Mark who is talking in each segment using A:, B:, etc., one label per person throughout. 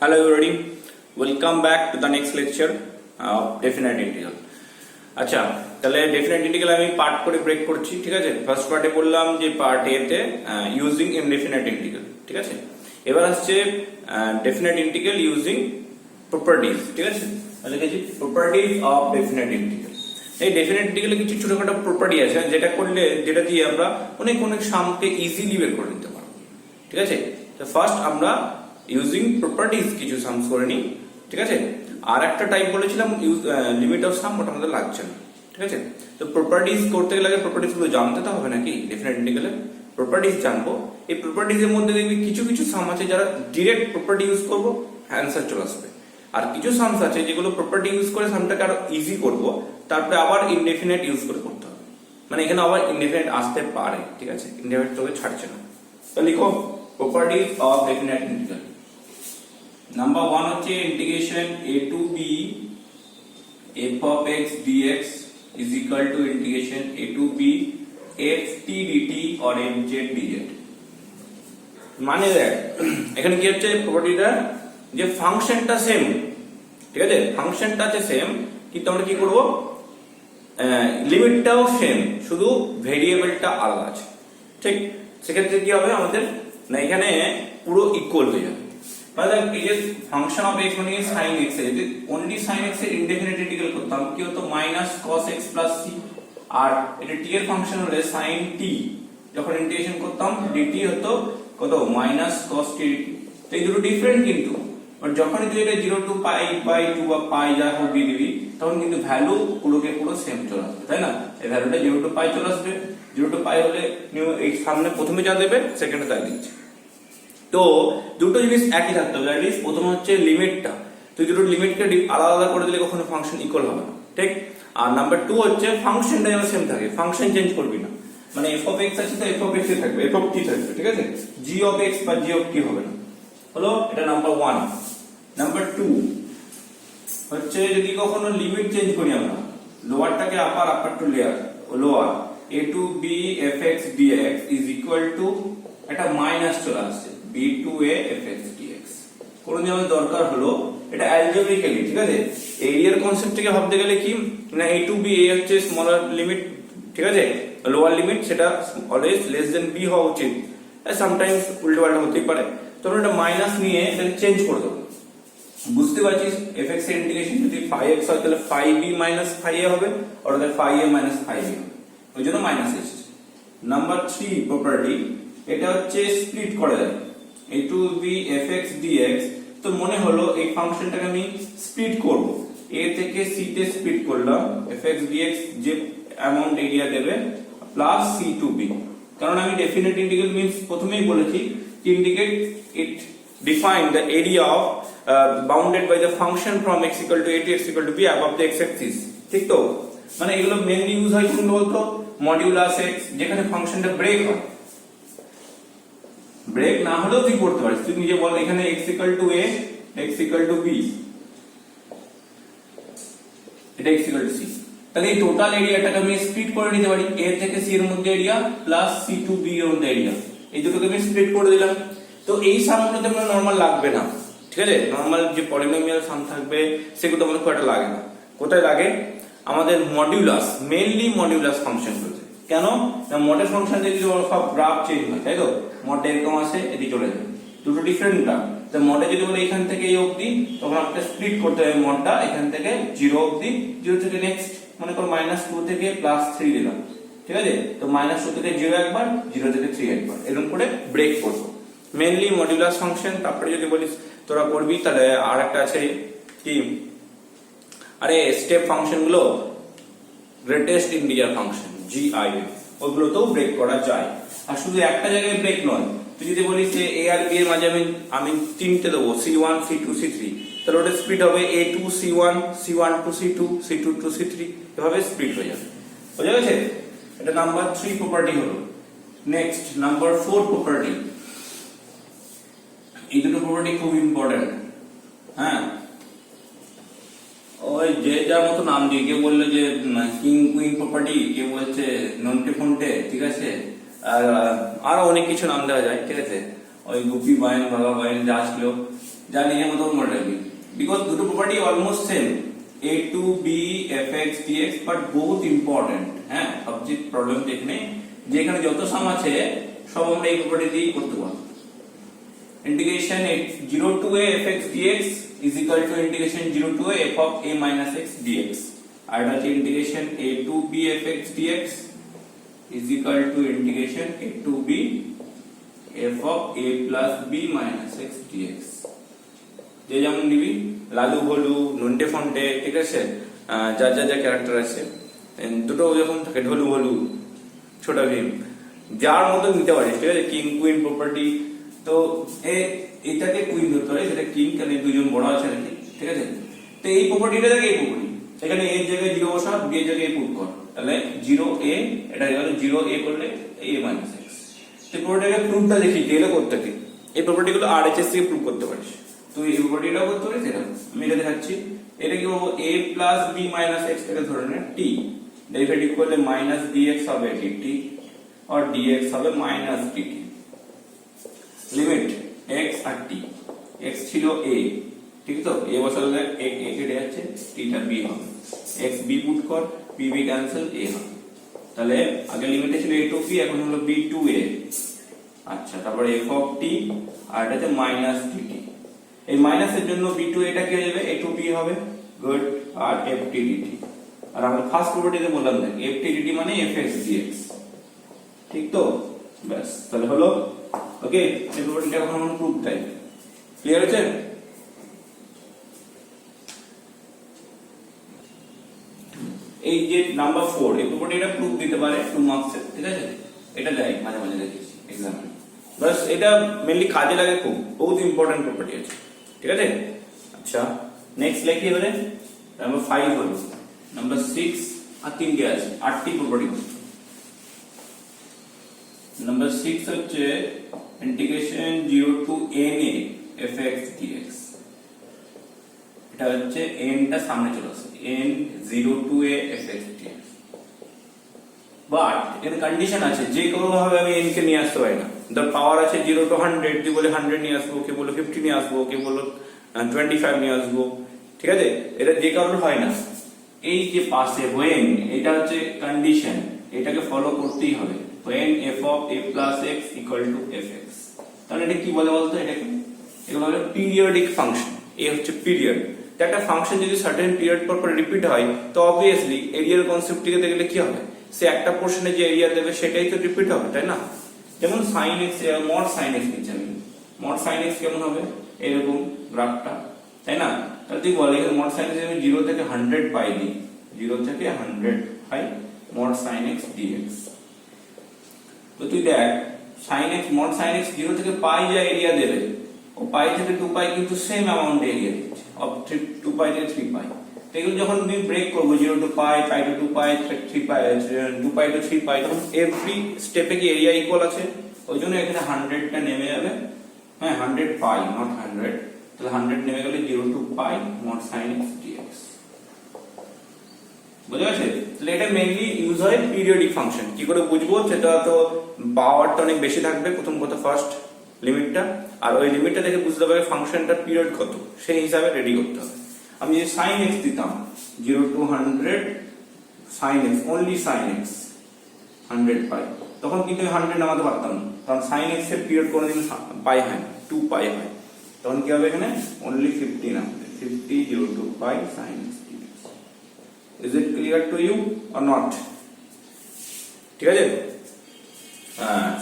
A: Hello everybody, welcome back to the next lecture of definite integral. আচ্ছা, তাহলে definite integral আমি part করে break করছি, ঠিক আছে? ফার্স্ট পার্টে বললাম যে পার্ট এ তে ইউজিং ইনডেফিনিট ইন্টিগ্রাল, ঠিক আছে? এবার আসছে ডেফিনিট ইন্টিগ্রাল ইউজিং প্রপার্টিজ, ঠিক আছে? তাহলে কি প্রপার্টিজ অফ ডেফিনিট ইন্টিগ্রাল। এই ডেফিনিট ইন্টিগ্রালে কিছু ছোটখাটো প্রপার্টি আছে যেটা দিয়ে আমরা অনেক সামকে ইজিলি বের করে নিতে পারবো, ঠিক আছে? তো ফার্স্ট আমরা ইউজিং প্রপার্টিজ কিছু সামস করে নিই, ঠিক আছে? আর একটা টাইপ বলেছিলাম লিমিট অফ সাম, ওটা আমাদের লাগছে না, ঠিক আছে? তো প্রপার্টিজ করতে গেলে প্রপার্টিজ গুলো জানতে তো হবে নাকি? ডেফিনিট ইন্টিগ্রালে প্রপার্টিজ জানবো। এই প্রপার্টিজ এর মধ্যে দেখবি কিছু সাম আছে যারা ডিরেক্ট প্রপার্টি ইউজ করবো, অ্যান্সার চলে আসবে। আর কিছু সামস আছে যেগুলো প্রপার্টি ইউজ করে সামটাকে আরো ইজি করবো, তারপরে আবার ইনডেফিনিট ইউজ করে করতে হবে। মানে এখানে আবার ইনডেফিনিট আসতে পারে, ঠিক আছে? ইনডেফিনিট তোকে ছাড়ছে না। তো লিখো properties of definite integral. Number 1 হচ্ছে integration a to b f of x dx is equal to integration a to b f t dt or f z dz। মানে দেখ এখানে কি হচ্ছে প্রপার্টিটা, যে ফাংশনটা সেম, ঠিক আছে? ফাংশনটা আছে সেম, কিন্তু আমরা কি করব, লিমিটটাও সেম, শুধু ভেরিয়েবলটা আলাদা আছে, ঠিক? সেক্ষেত্রে কি হবে আমাদের, না এখানে পুরো ইকুয়াল হয়ে যাবে। মানে এই যে ফাংশন অফ x মানে sin x এর যদি অনলি sin x এর ইনডেফিনিট ইন্টিগ্রাল করতাম কি হতো, minus cos x plus c। আর এটা t এর ফাংশন হলে sin t যখন ইন্টিগ্রেশন করতাম dt হতো কত, মাইনাস cos t dt। তো এই দুটো ডিফারেন্ট কিন্তু, বাট যখনই তুই এটা 0 টু পাই বাই 2 বা পাই যা হোক দিয়ে দিবি, তখন কিন্তু ভ্যালু পুরোকে পুরো সেম চলে আসবে, তাই না? এই ভ্যালুটা 0 টু পাই চলে আসবে। 0 টু পাই হলে এই সামনে প্রথমে যা দেবে সেকেন্ডে তাই দিচ্ছে। তো দুটো জিনিস একই থাকতে হবে। অ্যাটলিস্ট প্রথম হচ্ছে লিমিটটা, তুই দুটো লিমিটকে আলাদা করে দিলে কখনো ফাংশন ইকুয়াল হবে না, ঠিক? আর নাম্বার 2 হচ্ছে ফাংশনটা যেন সেম থাকে, ফাংশন চেঞ্জ করবি না। মানে f of x আছে তো f of x এ থাকবে, f of t থাকবে, ঠিক আছে? g of x বা g of t হবে না। হলো এটা নাম্বার 1। নাম্বার 2 হচ্ছে যদি কখনো লিমিট চেঞ্জ করি আমরা, লোয়ারটাকে upper, upper to lower, a to b fx dx is equal to একটা মাইনাস চলে আসছে b to a fx dx। কোন নিয়ে আমাদের দরকার হলো এটা অ্যালজেব্রিক্যালি, ঠিক আছে? এরিয়ার কনসেপ্ট থেকে ভাবতে গেলে কি না, a to b a হচ্ছে স্মলার লিমিট, ঠিক আছে? লোয়ার লিমিট সেটা অলওয়েজ লেস দেন b হওয়া উচিত। সামটাইমস উল্টো পাল্টা হতেই পারে, তখন এটা মাইনাস নিয়ে এটাকে চেঞ্জ করে দেবো। বুঝতে পারছিস fx এর ইন্টিগ্রেশন যদি phi x হয় তাহলে phi b minus phi a হবে, আর ওদের phi a minus phi b হবে, ওই জন্য মাইনাস এসেছে। নাম্বার 3 প্রপার্টি, এটা হচ্ছে স্প্লিট করা যায় a to b fx dx। তো মনে হলো এই ফাংশনটাকে আমি স্প্লিট করব, a থেকে c তে স্প্লিট করলাম, fx dx যে অ্যামাউন্ট এরিয়া দেবে প্লাস c to b। কারণ আমি ডেফিনিট ইন্টিগ্রাল মিন্স প্রথমেই বলেছি indicate it define the area of bounded by the function from x equal to a to x equal to b above the x axis, ঠিক তো? মানে এগুলো mainly use হয় কোন বলতো, মডিউলাস x, যেখানে ফাংশনটা ব্রেক হয়। ব্রেক না হলেও তুই করতে পারিস, তুই নিজে বল এখানে x equal to a, x equal to b, এটা x equal to c। তাহলে এই টোটাল এরিয়াটাকে আমি স্প্লিট করে নিতে পারি, a থেকে c এর মধ্যে area plus c to b এর মধ্যে এরিয়া, এই দুটোকে আমি স্প্লিট করে দিলাম। তো এই সামগুলোতে আমরা নরমাল লাগবে না, ঠিক আছে? নরমাল যে পলিনোমিয়াল সাম থাকবে সেগুলো আমাদের খুব একটা লাগে না। কোথায় লাগে? আমাদের মডিউলাস, মেইনলি মডিউলাস ফাংশনগুলোতে। কেন না, মডের ফাংশন যদি সব গ্রাফ চেঞ্জ হয়, তাই তো? মডে এরকম আসে, এদিকে চলে যাবে, দুটো ডিফারেন্ট গ্রাফ। তো মডে যদি বলে এখান থেকে এই অবধি, তখন আপনাকে স্প্লিট করতে হবে মডটা এখান থেকে 0 অবধি, 0 থেকে নেক্সট মনে করো -2 থেকে +3 দিলাম, ঠিক আছে? তো -2 থেকে 0 একবার, 0 থেকে 3 একবার, এরকম করে ব্রেক করবো। Mainly modulus function. তারপরে যদি বলিস তোরা করবি, তাহলে আর একটা আছে কি, আরে স্টেপ ফাংশন গুলো, গ্রেটেস্ট ইন্টিজার ফাংশন GIF, ওগুলোতেও ব্রেক করা যায়। আর শুধু একটা জায়গায় ব্রেক নয়, তুই যদি বলিস যে a আর b এর মাঝে আমি তিনটে দেবো, C1 C2 C3, তাহলে ওটা স্প্লিট হবে A2 C1, C1 to C2, C2 to C3, এভাবে স্প্লিট হয়ে যাবে। বুঝা গেছে? এটা নাম্বার 3 প্রপার্টি হলো। নেক্সট নাম্বার 4 প্রপার্টি, এই দুটো প্রপার্টি খুব ইম্পর্টেন্ট। হ্যাঁ, ওই যে যার মতো নাম দিয়ে, কেউ বললো যে কিং কুইন প্রপার্টি, কেউ বলছে নন্টে ফন্টে, ঠিক আছে? আর আরো অনেক কিছু নাম দেওয়া যায়, ঠিক আছে? ওই গুপি বাইন, বাবা বাইন যা আসলো, যা নিজের মতো মনে রাখবি, বিকজ দুটো property almost same, a to b fx dx, but বহুত ইম্পর্টেন্ট। হ্যাঁ, সবচেয়ে প্রবলেম দেখনে যে এখানে যত সাম আছে সব আমরা এই প্রপার্টি দিয়েই করতে পারবো। Integration 0 to a fx dx is equal to integration 0 to a f of a minus x dx, আর এটা হচ্ছে integration a to b fx dx is equal to integration a to b f of a plus b minus x dx। যে যেমন নিবি, লালু ভলু নন্টে ফন্টে, ঠিক আছে, যা যা যা ক্যারেক্টার আছে দুটো যখন থাকে, ঢলু ভলু, ছোট ভীম, যার মতো নিতে পারিস, ঠিক আছে। কিং কুইন প্রপার্টি, তো এটাকে কুইন ধরতে পারে, সেটা কিং, কারণ দুজন বড় আছে নাকি, ঠিক আছে। তো এই প্রপার্টিটা দেখে এই প্রপার্টি, এখানে এর জায়গায় 0 বসা, বি এর জায়গায় পুট কর, তাহলে 0a, এটা হলো 0a করলে a minus x। তো প্রপার্টিটাকে প্রুফটা দেখি টেলে করতে কি, এই প্রপার্টিগুলো RHS থেকে প্রুফ করতে পারিস। তো এই প্রপার্টিটাও করতে পারিস, এটা আমি এটা দেখাচ্ছি। এটা কি বলবো, a plus b minus x থেকে ধরে নে t, ডেরিভেটিভ করলে minus dx হবে dt, আর dx হবে minus dt। লিমিট x আর t, x ছিল a, ঠিক তো, a বসালে a কেটে যাচ্ছে, t টা b হবে, x b পুট কর, b b ক্যান্সেল, a হবে। তাহলে আগে লিমিটে ছিল a to b, এখন হলো b to a। আচ্ছা, তারপরে f of t, আর এটাতে মাইনাস dt। এই মাইনাসের জন্য b to a টা কি হয়ে যাবে, a to b হবে, গুড, আর f t dt। আর আমরা ফার্স্ট প্রপার্টিতে বললাম দেখ, f t dt মানে fx dx, ঠিক তো, ব্যাস, তাহলে হলো ওকে। এই প্রপার্টিটা এখন আমরা প্রুফ দেই, ক্লিয়ার আছে? এই যে নাম্বার 4, এই প্রপার্টিটা প্রুফ দিতে পারে 2 মার্কসে, ঠিক আছে। এটা দেয় মাঝে মাঝে দেখিস এক্সামে, বাস এটা মেইনলি কাজে লাগে, খুব বহুত ইম্পর্টেন্ট প্রপার্টি আছে, ঠিক আছে। আচ্ছা, নেক্সট লিখি এবারে নাম্বার 5 হলো, নাম্বার 6 আর 3 কে আছে, 8টি প্রপার্টি। নাম্বার 6 হচ্ছে integration 0 to n a fx dx। এটা হচ্ছে n টা সামনে চলে আসে, n 0 to a fx dx, but এর কন্ডিশন আছে, যে কোনো ভাবে আমি n কে নিয়ে আসতে পারি না। ধর পাওয়ার আছে 0 to 100, তুই বলে 100 নিয়ে আসবো, কে বলে 50 নিয়ে আসবো, কে বলে 25 নিয়ে আসবো, ঠিক আছে। এটা যে কারণে হয় না, এই যে পাশে when, এটা হচ্ছে কন্ডিশন, এটাকে ফলো করতেই হবে। when f of a plus x equal to fx, তাহলে এটা কি বলে বলতো, এটাকে এগুলো হলো পিরিয়ডিক ফাংশন। এ হচ্ছে পিরিয়ড, একটা ফাংশন যদি সার্টেন পিরিয়ড পর পর রিপিট হয়, তো অবভিয়াসলি এরিয়ার কনসেপ্টটিকে দেখলে কি হবে, সে একটা পোর্শনে যে এরিয়া দেবে সেটাই তো রিপিট হবে, তাই না। যেমন sin x, mod sin x নিচ্ছি আমি, mod sin x কেমন হবে, এরকম গ্রাফটা, তাই না। তাহলে তুই বল, এখানে mod sin x আমি 0 থেকে 100 পাই দিই, 0 থেকে 100 পাই mod sin x dx। তো তুই দেখ sin x, mod sin x 0 থেকে পাই যা এরিয়া দেবে, ও পাই থেকে 2 পাই কিন্তু সেম অ্যামাউন্ট এরিয়া দিচ্ছে, অফ 2 পাই থেকে 3 পাই। তো এগুলো যখন তুমি ব্রেক করবো 0 to pi, pi to 2 pi, 3 pi, 2 pi to 3 পাই, তখন এভরি স্টেপে কি এরিয়া ইকুয়াল আছে, ওই জন্য এখানে 100 টা নেমে যাবে, হ্যাঁ 100 পাই নট 100, তাহলে 100 নেমে গেলে 0 to pi mod sin x dx, বুঝা গেছে। তাহলে এটা মেইনলি ইউজ হয় পিরিয়ডিক ফাংশন। কি করে বুঝবো, সেটা তো পাওয়ারটা অনেক বেশি থাকবে প্রথম কথা, ফার্স্ট লিমিটটা, আর ওই লিমিটটা দেখে বুঝতে হবে ফাংশনটার পিরিয়ড কত, সেই হিসাবে রেডি করতে হবে। আমি যে sin x দিতাম 0 to 100 sin x, only sin x 100 পাই, তখন কিন্তু 100 নামাতে পারতাম না, কারণ sin x এর পিরিয়ড কোনোদিন পাই হয় না, 2 পাই হয়। তখন কি হবে, এখানে only 50 নামবে, 50 0 to pi sin x dx। Is it clear to you or not? ঠিক আছে।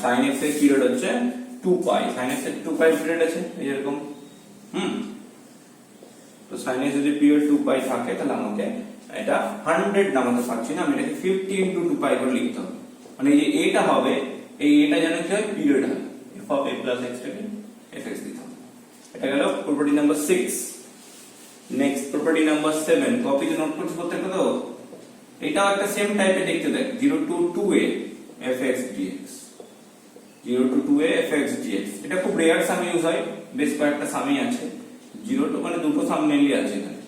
A: sin x এর পিরিয়ড হচ্ছে 2 পাই, sin x এর 2 পাই পিরিয়ড আছে এরকম, তো sin x যদি পিরিয়ড 2 পাই থাকে, তাহলে আমাকে এটা 100 নামাতে পারছি না, আমি এটাকে 50 into 2 পাই করে লিখতে হবে। মানে এই যে এটা হবে, এই এটা যেন কি হয়, পিরিয়ড হয়, f of a plus x টাকে fx দিতে হবে। এটা গেল property number 6। Next property number 7, কপিতে নোট করতে প্রত্যেকটা তো, এটাও একটা সেম টাইপের দেখতে দেখ, 0 to 2a fx dx, 0 to 2a fx dx। এটা খুব রেয়ার সাম ইউজ হয়, বেশ কয়েকটা সামই আছে, 0 to মানে দুটো সাম মেইনলি আছে এখানে,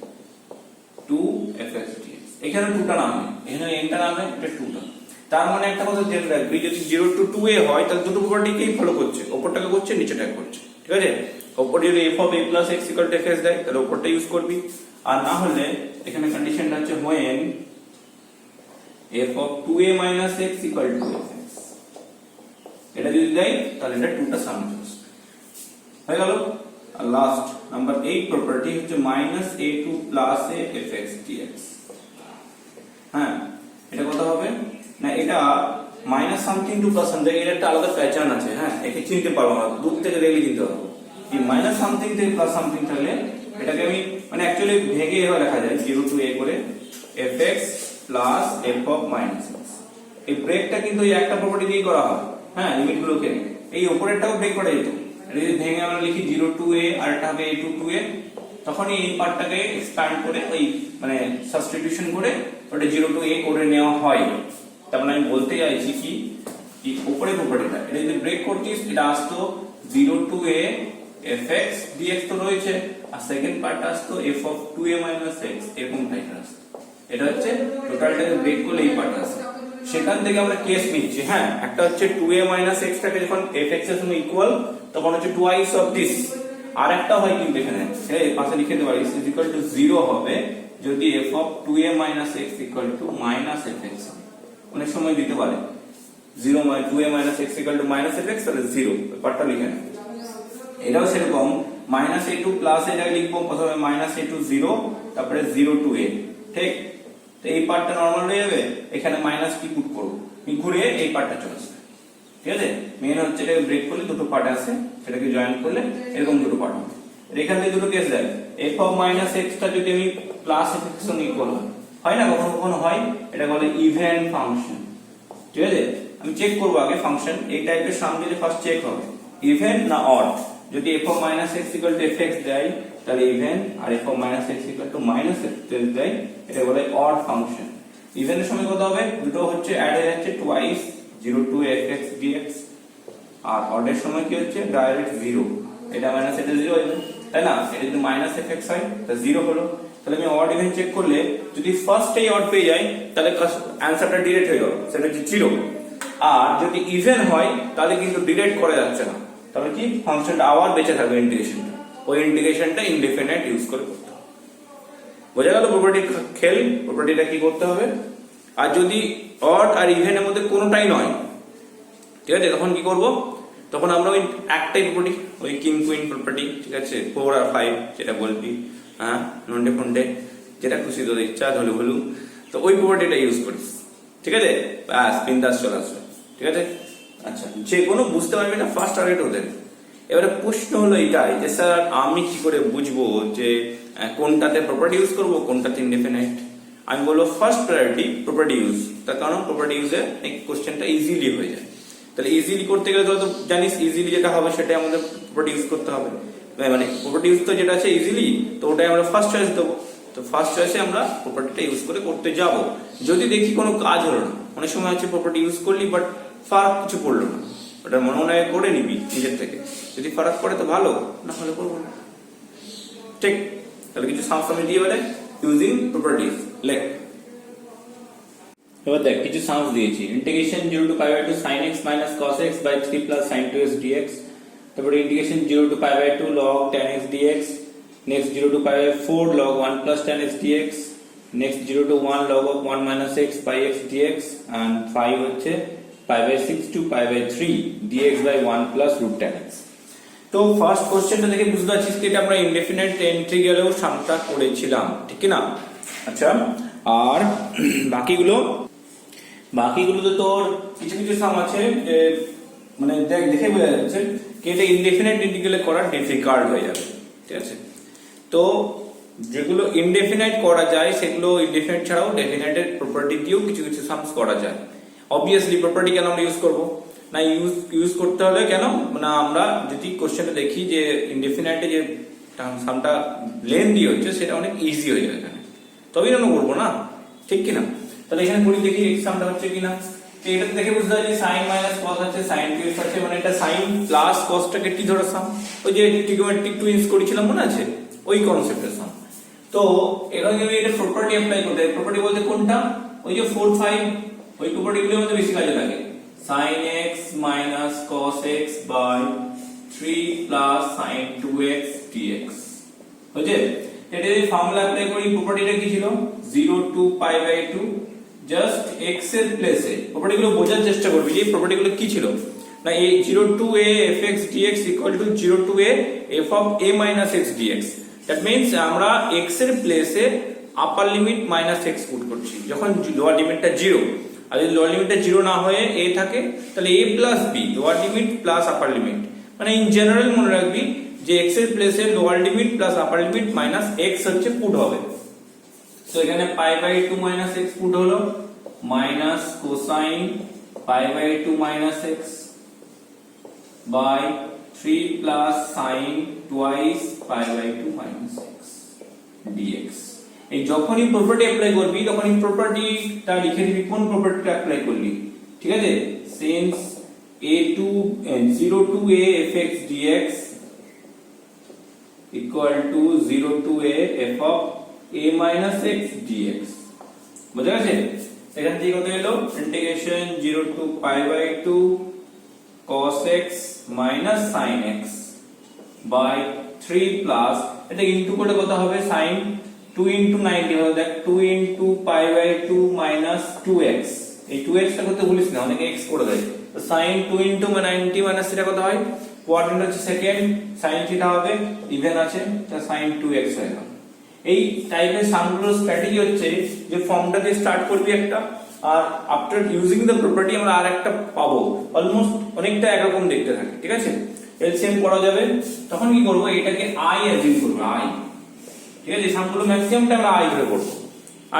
A: 2 fx dx। এখানে 2টা নামে, এখানে nটা নামে, এটা 2টা। তার মানে একটা কথা জেনে রাখবি, যদি 0 to 2a হয় তাহলে দুটো প্রপার্টিকেই ফলো করছে, উপরটাকে করছে নিচেটাকে করছে, ঠিক আছে। ওপরে যদি f of a plus x equal to fx দেয় তাহলে ওপরটা ইউজ করবি, আর না হলে এখানে কন্ডিশনটা হচ্ছে when f of 2a minus x equal to fx, এটা যদি দেয় তাহলে এটা 2টা সাম হয়ে গেল। আর লাস্ট নাম্বার 8 প্রপার্টি হচ্ছে minus a2 plus a fx dx। হ্যাঁ, এটা কত হবে না, এটা minus something to plus something, এর একটা আলাদা প্যাটার্ন আছে। হ্যাঁ, একে চিনতে পারবো না, দূর থেকে দেখলে চিনতে পারবো। এই মাইনাস সামথিং থেকে প্লাস সামথিং থাকলে এটাকে আমি মানে অ্যাকচুয়ালি ভেঙে এভাবে লেখা যায় 0 to a করে fx plus f of minus x। এই ব্রেকটা কিন্তু এই একটা প্রপার্টি দিয়ে করা হয়। হ্যাঁ, লিমিট গুলোকে এই উপরেরটাও ব্রেক করা যেত। এটা যদি ভেঙে আমরা লিখি 0 to a আর এটা হবে a to a, তখন এই পার্টটাকে এক্সপ্যান্ড করে ওই মানে সাবস্টিটিউশন করে ওটা 0 to a করে নেওয়া হয়। তার মানে আমি বলতে চাইছি কি উপরে প্রপার্টিটা এটা যদি ব্রেক করতিস এটা আসতো 0 to a fx dx তো রয়েছে, আর সেকেন্ড পার্টটা আসতো f of 2a minus x, এরকম টাইপের আসতো। এটা হচ্ছে টোটালটাকে ব্রেক করলে এই পার্ট আসে। সেখান থেকে আমরা কেস নিচ্ছি। হ্যাঁ, একটা হচ্ছে 2a minus x টাকে যখন fx এর সঙ্গে ইকুয়াল তখন হচ্ছে twice of this, আর একটা হয় কিন্তু এখানে এই পাশে লিখে দিতে পারি is equal to 0 হবে যদি f of 2a minus x equal to minus fx। অনেক সময় দিতে পারে 0 2a minus x equal to minus fx, তাহলে 0 পার্টটা লিখে নেব। এটাও সেরকম minus a2 plus এটা লিখবো প্রথমে minus a2 0, তারপরে 0 to a, ঠিক। তো এই পার্টটা নরমাল হয়ে যাবে, এখানে মাইনাস কি পুট করব, ঘুরে এই পার্টটা চলে আসবে। ঠিক আছে, মেইন হচ্ছে এটাকে ব্রেক করলে দুটো পার্ট আছে, সেটাকে জয়েন করলে এরকম দুটো পার্ট হবে। এখান থেকে দুটো কেস দেয়, f of minus x টা যদি আমি প্লাস f এর সঙ্গে ইকুয়াল হয় না, কখনো কখনো হয়, এটা বলে ইভেন ফাংশন। ঠিক আছে, আমি চেক করব আগে ফাংশন এই টাইপের সামনে যে ফার্স্ট চেক হবে ইভেন না অড। যদি f of minus x equal to fx দেয় তাহলে ইভেন, আর f of minus x equal to minus x দেয় এটা বলে অড ফাংশন। ইভেনের সময় কত হবে, দুটো হচ্ছে অ্যাড হয়ে যাচ্ছে টুয়াইস 0 to fx dx, আর অড এর সময় কি হচ্ছে ডাইরেক্ট 0, এটা মাইনাস এটা 0 হয়ে যাবে, তাই না। এটা যদি মাইনাস fx হয় তাহলে 0 হলো। তাহলে আমি অড ইভেন চেক করলে যদি ফার্স্টেই অড পেয়ে যাই তাহলে অ্যানসারটা ডিরেক্ট হয়ে যাবে, সেটা হচ্ছে 0। আর যদি ইভেন হয় তাহলে কিন্তু ডিরেক্ট করা যাচ্ছে না, তাহলে কি ফাংশনটা আবার বেঁচে থাকবে ইন্টিগ্রেশনটা, ওই ইন্টিগ্রেশনটা ইনডিফিনিট ইউজ করে করতে হবে। বোঝা গেল প্রপার্টি খেল, প্রপার্টিটা কি করতে হবে। আর যদি অড আর ইভেনের মধ্যে কোনোটাই নয়, ঠিক আছে, তখন কি করব, তখন আমরা ওই একটাই প্রপার্টি, ওই কিং কুইন প্রপার্টি, ঠিক আছে, 4 আর 5 যেটা বলবি, হ্যাঁ, নন্ডে ফন্ডে যেটা খুশি তোর ইচ্ছা ধলু ভলু, তো ওই প্রপার্টিটা ইউজ করিস। ঠিক আছে, ব্যাস বিন্দাস চলে আসবে। ঠিক আছে, আচ্ছা, যে কোনো বুঝতে পারবি না ফার্স্ট টার্গেট ওদের। এবারে প্রশ্ন হলো এটাই যে স্যার আমি কি করে বুঝবো যে কোনটাতে প্রপার্টি ইউজ করবো কোনটাতে ইনডিফিনাইট। আমি বলবো ফার্স্ট প্রায়োরিটি প্রপার্টি ইউজ, তার কারণ প্রপার্টি ইউজে এই কোশ্চেনটা ইজিলি হয়ে যায়। তাহলে ইজিলি করতে গেলে তো জানিস ইজিলি যেটা হবে সেটাই আমাদের প্রপার্টি ইউজ করতে হবে, মানে প্রপার্টি ইউজ তো যেটা আছে ইজিলি, তো ওটাই আমরা ফার্স্ট চয়েস দেবো। তো ফার্স্ট চয়েসে আমরা প্রপার্টিটা ইউজ করে করতে যাব। যদি দেখি কোনো কাজ হলো না, অনেক সময় হচ্ছে প্রপার্টি ইউজ করলি বাট ফারাক কিছু পড়লো না, ওটা মনে মনে করে নিবি নিজের থেকে, যদি ফারাক পড়ে তো ভালো, না হলে করবো না। ঠিক, তাহলে কিছু সামস আমি দিয়ে বলে ইউজিং প্রপার্টিজ লেখ। এবার দেখ কিছু সামস দিয়েছি, integration 0 to pi by 2 sin x minus cos x by 3 plus sin 2x dx, তারপরে integration 0 to pi by 2 log tan x dx, next 0 to pi by 4 log 1 plus tan x dx, next 0 to 1 log of 1 minus x by x dx, and 5 হচ্ছে pi by 6 to pi by 3 dx by 1 plus root tan x। তো first কোশ্চেনটা দেখে বুঝতে পারছিস কি এটা আমরা indefinite ইন্টিগ্রালেও সামটা করেছিলাম, ঠিক কি না। আচ্ছা, আর বাকিগুলো তো তোর কিছু কিছু সাম আছে যে মানে দেখে বোঝা যাচ্ছে কি এটা ইনডেফিনিট ইন্টিগ্রালে করা ডিফিকাল্ট হয়ে যাবে। ঠিক আছে, তো যেগুলো ইনডেফিনাইট করা যায় সেগুলো ইনডেফিনাইট ছাড়াও ডেফিনাইটের প্রপার্টি দিয়েও কিছু কিছু সামস করা যায়। অবভিয়াসলি প্রপার্টি কেন আমরা ইউজ করব না, ইউজ করতে হলে কেন না, আমরা যদি কোশ্চেনটা দেখি যে ইনডেফিনাইটে যে সামটা লেন্থি হচ্ছে সেটা অনেক ইজি হয়ে যাবে এখানে, তবেই আমরা করবো না, ঠিক কিনা। তাহলে এখানে করি দেখি সামটা হচ্ছে কিনা। তো এটা দেখে বুঝতে হয় যে sin মাইনাস cos আছে, sin 2x আছে, মানে এটা sin প্লাস cosটাকে কি ধরে সাম, ওই যে ট্রিগোনোমেট্রিক টুইনস করেছিলাম মনে আছে, ওই কনসেপ্টের সাম। তো এখানে যদি এটা প্রপার্টি অ্যাপ্লাই করতে হয়, প্রপার্টি বলতে কোনটা, ওই যে 4 5 ওই প্রপার্টিগুলোর মধ্যে বেশি কাজে লাগে। sin x minus cos x by 3 3 plus sin 2x dx বুঝে এটা যদি ফর্মুলা অ্যাপ্লাই করি প্রপার্টিটা কি ছিল 0 to pi by 2 just x এর প্লেসে প্রপার্টিগুলো বোঝার চেষ্টা করবি যে প্রপার্টিগুলো কি ছিল না a 0 to a fx dx equal to 0 to a f of a minus x dx that means আমরা x এর প্লেসে আপার লিমিট মাইনাস x পুট করছি যখন লোয়ার লিমিটটা 0 আর যদি লোয়ার লিমিটটা 0 না হয়ে a থাকে তাহলে a plus b lower limit plus upper limit মানে ইন জেনারেল মনে রাখবি যে x এর প্লেসে lower limit plus upper limit minus x হচ্ছে পুট হবে তো এখানে pi by 2 minus x put হলো minus cosine pi by 2 minus x by 3 plus sin twice pi by 2 minus x dx এই যখনই প্রপার্টি অ্যাপ্লাই করবি তখনই প্রপার্টিটা লিখে দিবি কোন প্রপার্টিটা অ্যাপ্লাই করলি ঠিক আছে since a to 0 to a fx dx equal to 0 to a f of a minus x dx বুঝা গেছে এখান থেকে কত এলো integration 0 to pi by 2 cos x minus sin x by 3 plus এটা ইনটু করলে কত হবে sin 2 into 90 হবে দেখ 2 into pi by 2 minus 2x এই 2x টা করতে ভুলিস না অনেকে x করে দেয় তো sin 2 into 90 minus এটা কত হয় কোয়াড্রেন্ট হচ্ছে সেকেন্ড sin থিটা হবে ইভেন আছে তা sin 2x হয়ে গেল এই টাইপের সামগুলোর স্ট্র্যাটেজি হচ্ছে যে ফর্মটা দিয়ে স্টার্ট করবি একটা আর আফটার ইউজিং দ্য প্রপার্টি আমরা আরেকটা পাবো অলমোস্ট অনেকটা একরকম দেখতে থাকে ঠিক আছে এলসিএম করা যাবে তখন কি করব এটাকে i অ্যাজিউম করব i ঠিক আছে সামগুলো ম্যাক্সিমামটা আমরা i ধরে করব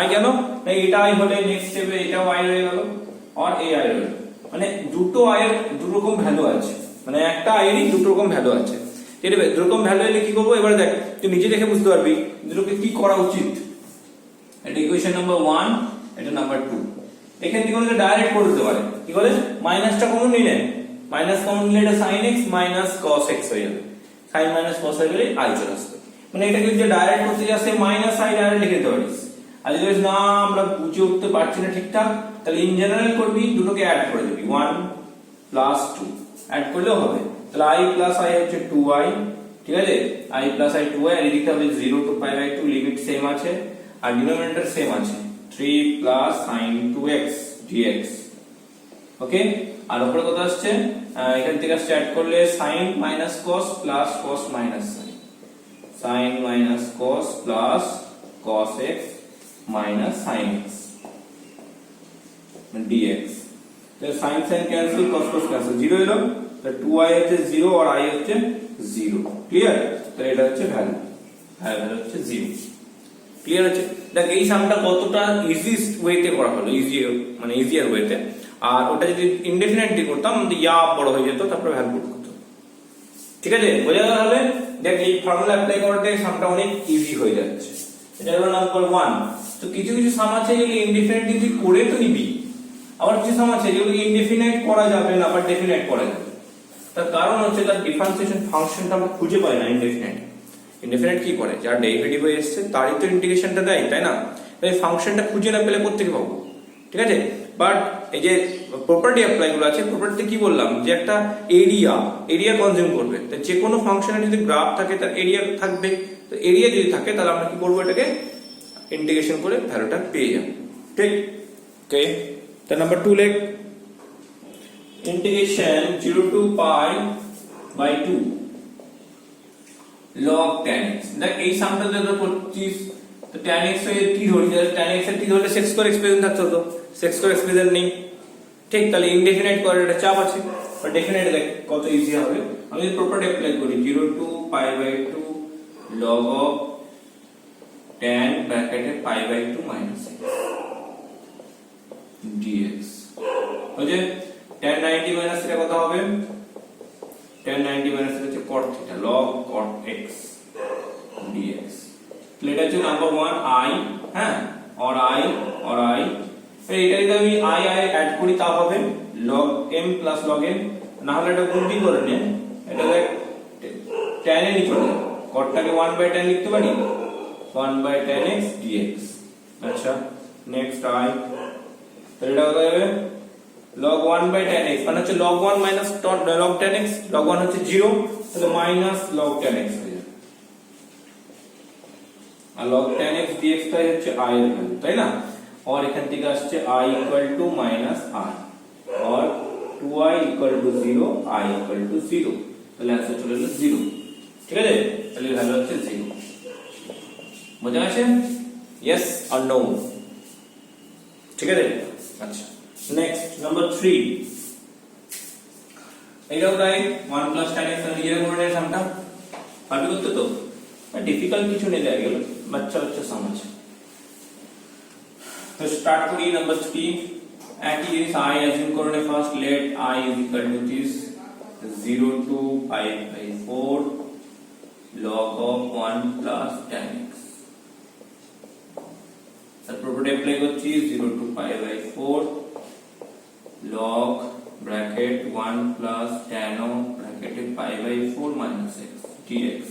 A: i কেন না এটা i হলে নেক্সট স্টেপে এটাও i হয়ে গেল আর এই i হলো মানে দুটো i এর দুটো রকম ভ্যালু আছে মানে একটা i এরই দুটো রকম ভ্যালু আছে এটা দুটো রকম ভ্যালু এলে কি করব এবারে দেখ তুই নিজে দেখে বুঝতে পারবি দুটোকে কি করা উচিত এটা ইকুয়েশন নাম্বার 1 এটা নাম্বার 2 এখান থেকে আমরা ডাইরেক্ট করে দিতে পারে কি বলে মাইনাসটা কমন নিলে মাইনাস কমন নিলে এটা sin x minus cos x হয়ে যাবে sin মাইনাস cos হয়ে গেলে i চলে আসবে মানে এটাকে যদি ডাইরেক্ট করতে যাস মাইনাস i ডাইরেক্ট লিখে দিতে পারিস আর যদি না আমরা বুঝে উঠতে পারছি না ঠিকঠাক তাহলে ইন জেনারেল করবি দুটোকে অ্যাড করে দিবি 1 প্লাস 2 অ্যাড করলেও হবে তাহলে i প্লাস i হচ্ছে 2i ঠিক আছে i প্লাস i 2i আর এদিকে হবে 0 to pi by 2 limit same আছে আর ডিনোমিনেটর সেম আছে 3 plus sin 2x dx ওকে আর উপরে কত আসছে এখান থেকে স্টার্ট করলে sin minus cos plus cos minus sin minus cos plus cos x minus sin x dx তো sin sin cancel cos cos cancel 0 এলো তো 2i হচ্ছে 0 আর i হচ্ছে 0 ক্লিয়ার তো এটা হচ্ছে ভ্যালু হচ্ছে 0 ক্লিয়ার আছে দেখ এই সামটা কতটা ইজিয়েস্ট ওয়েতে করা হলো ইজিয়ার ওয়েতে আর ওটা যদি ইনডেফিনিটলি করতাম আমাদের ইয়া বড় হয়ে যেত তারপরে ভ্যালু পুট করতে ঠিক আছে বোঝা গেল তাহলে দেখ এই ফর্মুলা অ্যাপ্লাই করতে সামটা অনেক ইজি হয়ে যাচ্ছে এটা হলো নাম্বার 1 তো কিছু কিছু সাম আছে যেগুলো ইনডেফিনিটলি তুই করে তো নিবি আবার কিছু সাম আছে যেগুলো ইনডেফিনাইট করা যাবে না বাট ডেফিনাইট করা যাবে তার কারণ হচ্ছে তার ডিফারেন্সিয়েশন ফাংশনটা আমরা খুঁজে পাই না ইনডেফিনাইট ইনডেফিনাইট কি করে যার ডেরিভেটিভ হয়ে এসেছে তারই তো ইন্টিগ্রেশনটা দেয় তাই না এই ফাংশনটা খুঁজে না পেলে কোত্থেকে পাবো ঠিক আছে বাট এই যে প্রপার্টি অ্যাপ্লাই গুলো আছে প্রপার্টিতে কি বললাম যে একটা এরিয়া কনজিউম করবে তো যে কোনো ফাংশনের যদি গ্রাফ থাকে তার এরিয়া থাকবে তো এরিয়া যদি থাকে তাহলে আমরা কি করব এটাকে ইন্টিগ্রেশন করে ভ্যালুটা পেয়ে যাব ঠিক ওকে তো নাম্বার 2 লেখ integration 0 to pi by 2 log tan x দেখ এই সামটা যত করছিস তো tan x হয়ে কি ধরি tan x এর কি ধরলে সেক্স স্কয়ার এক্সপ্রেশন থাকতো তো সেক্স স্কয়ার এক্সপ্রেশন নেই ঠিক তাহলে ইনডেফিনাইট করার একটা চাপ আছে বাট ডেফিনাইট দেখ কত ইজি হবে আমি যদি প্রপার্টি অ্যাপ্লাই করি 0 to pi by 2 log of tan ব্র্যাকেটে pi by 2 minus dx okay tan 90 minus এটা কত হবে tan 90 মাইনাস হচ্ছে cot theta log cot x dx তো এটা হচ্ছে নাম্বার 1 i হ্যাঁ और i फिर এটা যদি আমি i অ্যাড করি তা হবে log m plus log n না হলে এটা গুণটি করে নে এটা দেখ tan এ নিচে যাবে cotটাকে 1/tan লিখতে পারি 1/tan x dx আচ্ছা নেক্সট i তো এটা কত হবে log 1 by tan x মানে হচ্ছে log 1 minus log tan x, log 1 হচ্ছে 0, তাহলে minus log tan x হয়ে যাবে। আর log tan x dx টাই হচ্ছে i এর ভ্যালু, তাই না? और এখান থেকে আসছে i equal to minus r और 2i equal to 0, i equal to 0, তাহলে आंसर চলে এলো 0। ঠিক আছে, তাহলে ভ্যালু হচ্ছে 0। বুঝা গেছে? yes or no? ঠিক আছে, আচ্ছা নেক্সট নাম্বার 3। এটাও তাই 1 plus tan x নিজের মনে সামটা পারবে করতে, তো ডিফিকাল্ট কিছু নেই, দেয়া গেল বাচ্চা বাচ্চা সাম আছে। तो स्टार्ट करिए नंबर 3। একই জিনিস i অ্যাজিউম করলে first let i is equal to this 0 to pi by 4 log of 1 plus tan x। তার প্রপার্টি অ্যাপ্লাই করছি 0 to pi by 4 log bracket 1 plus tan of bracket pi by 4 minus x dx।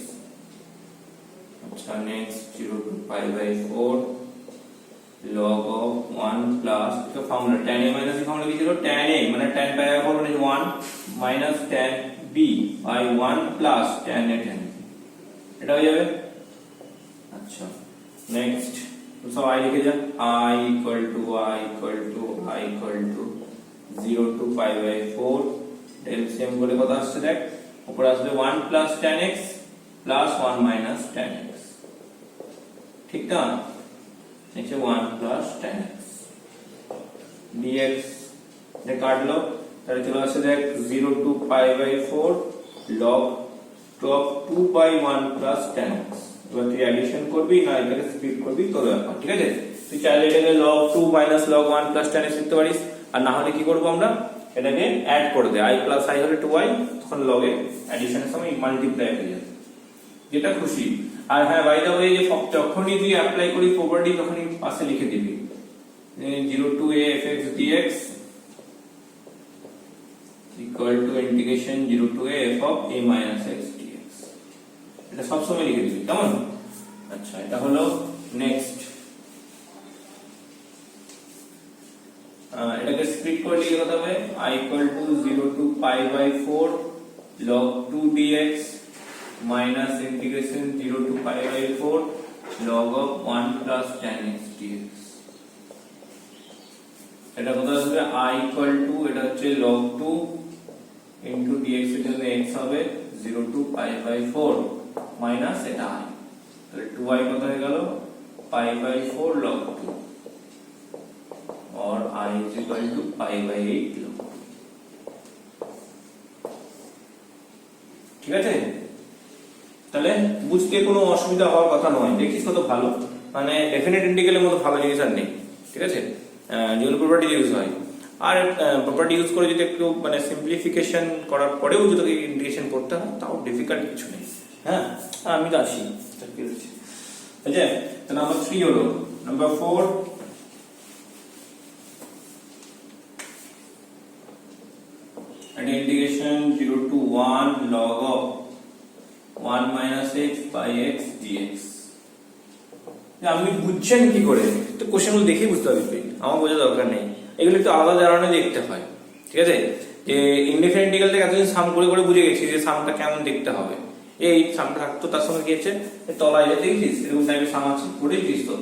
A: अच्छा next 0 to pi by 4 log of 1 plus इसका formula tan a minus b formula की tan a माने tan pi by 4 माने 1 minus tan b by 1 plus tan a tan এটা হয়ে যাবে। আচ্ছা next তো সব i লিখে যা i equal to 0 to pi by 4 LCM করে কত আসছে দেখ, উপরে আসবে 1 plus tan x plus 1 minus tan x, ঠিক না? नीचे 1 plus tan x dx ने काट लो, তাহলে চলে আসে দেখ 0 to pi by 4 log 2 by 1 plus tan x। এবার তুই অ্যাডিশন করবি না এটাকে স্প্লিট করবি তোর ব্যাপার, ঠিক আছে? তুই চাইলে এটাকে log 2 minus log 1 plus tan x লিখতে পারিস, আর না হলে কি করব আমরা এটাকে অ্যাড করে দে, i plus i হলে 2i, তখন log এ অ্যাডিশনের সময় মাল্টিপ্লাই হয়ে যাবে, যেটা খুশি। আর হ্যাঁ বাই দ্য ওয়ে যে যখনই তুই অ্যাপ্লাই করি প্রপার্টি তখনই পাশে লিখে দিবি 0 to a fx dx equal to integration 0 to a f of a minus x dx, এটা সব সময় লিখে দিবি, কেমন? আচ্ছা এটা হলো নেক্সট। এটাকে স্প্লিট করে লিখে কত হবে i equal to 0 to pi by 4 log 2 dx minus integration 0 to pi by 4 log of 1 plus tan x dx। এটা কত আসবে i equal to এটা হচ্ছে log 2 into dx এর জন্য x হবে 0 to pi by 4 minus এটা i, তাহলে 2i কত হয়ে গেল pi by 4 log 2 और i is equal to pi by 8 log 2। ঠিক আছে, তাহলে বুঝতে কোনো অসুবিধা হওয়ার কথা নয়, দেখিস কত ভালো, মানে ডেফিনেট ইন্টিগ্রালের মতো ভালো জিনিস আর নেই, ঠিক আছে? যেগুলো প্রপার্টি ইউজ হয়, আর প্রপার্টি ইউজ করে যদি একটু মানে সিম্পলিফিকেশন করার পরেও যদি ইন্টিগ্রেশন করতে হয় তাও ডিফিকাল্ট কিছু নেই। হ্যাঁ আমি তো আসি, ঠিক আছে? তো নাম্বার 3 হলো number 4 and integration 0 to 1 log of 1 minus x by x dx। আপনি বুঝছেন কি করে? তো কোশ্চেনগুলো দেখেই বুঝতে পারবে, আমার বোঝার দরকার নেই, এগুলো একটু আলাদা ধারণা দেখতে হয়, ঠিক আছে? যে ইনডিফারেন্ট ইন্টিগ্রাল থেকে এতদিন সাম করে করে বুঝে গেছি যে সামটা কেমন দেখতে হবে, এই সামটা থাকতো তার সঙ্গে কি হচ্ছে তলায় যেতে গেছিস এরকম টাইপের সাম আছে করে দিস, তো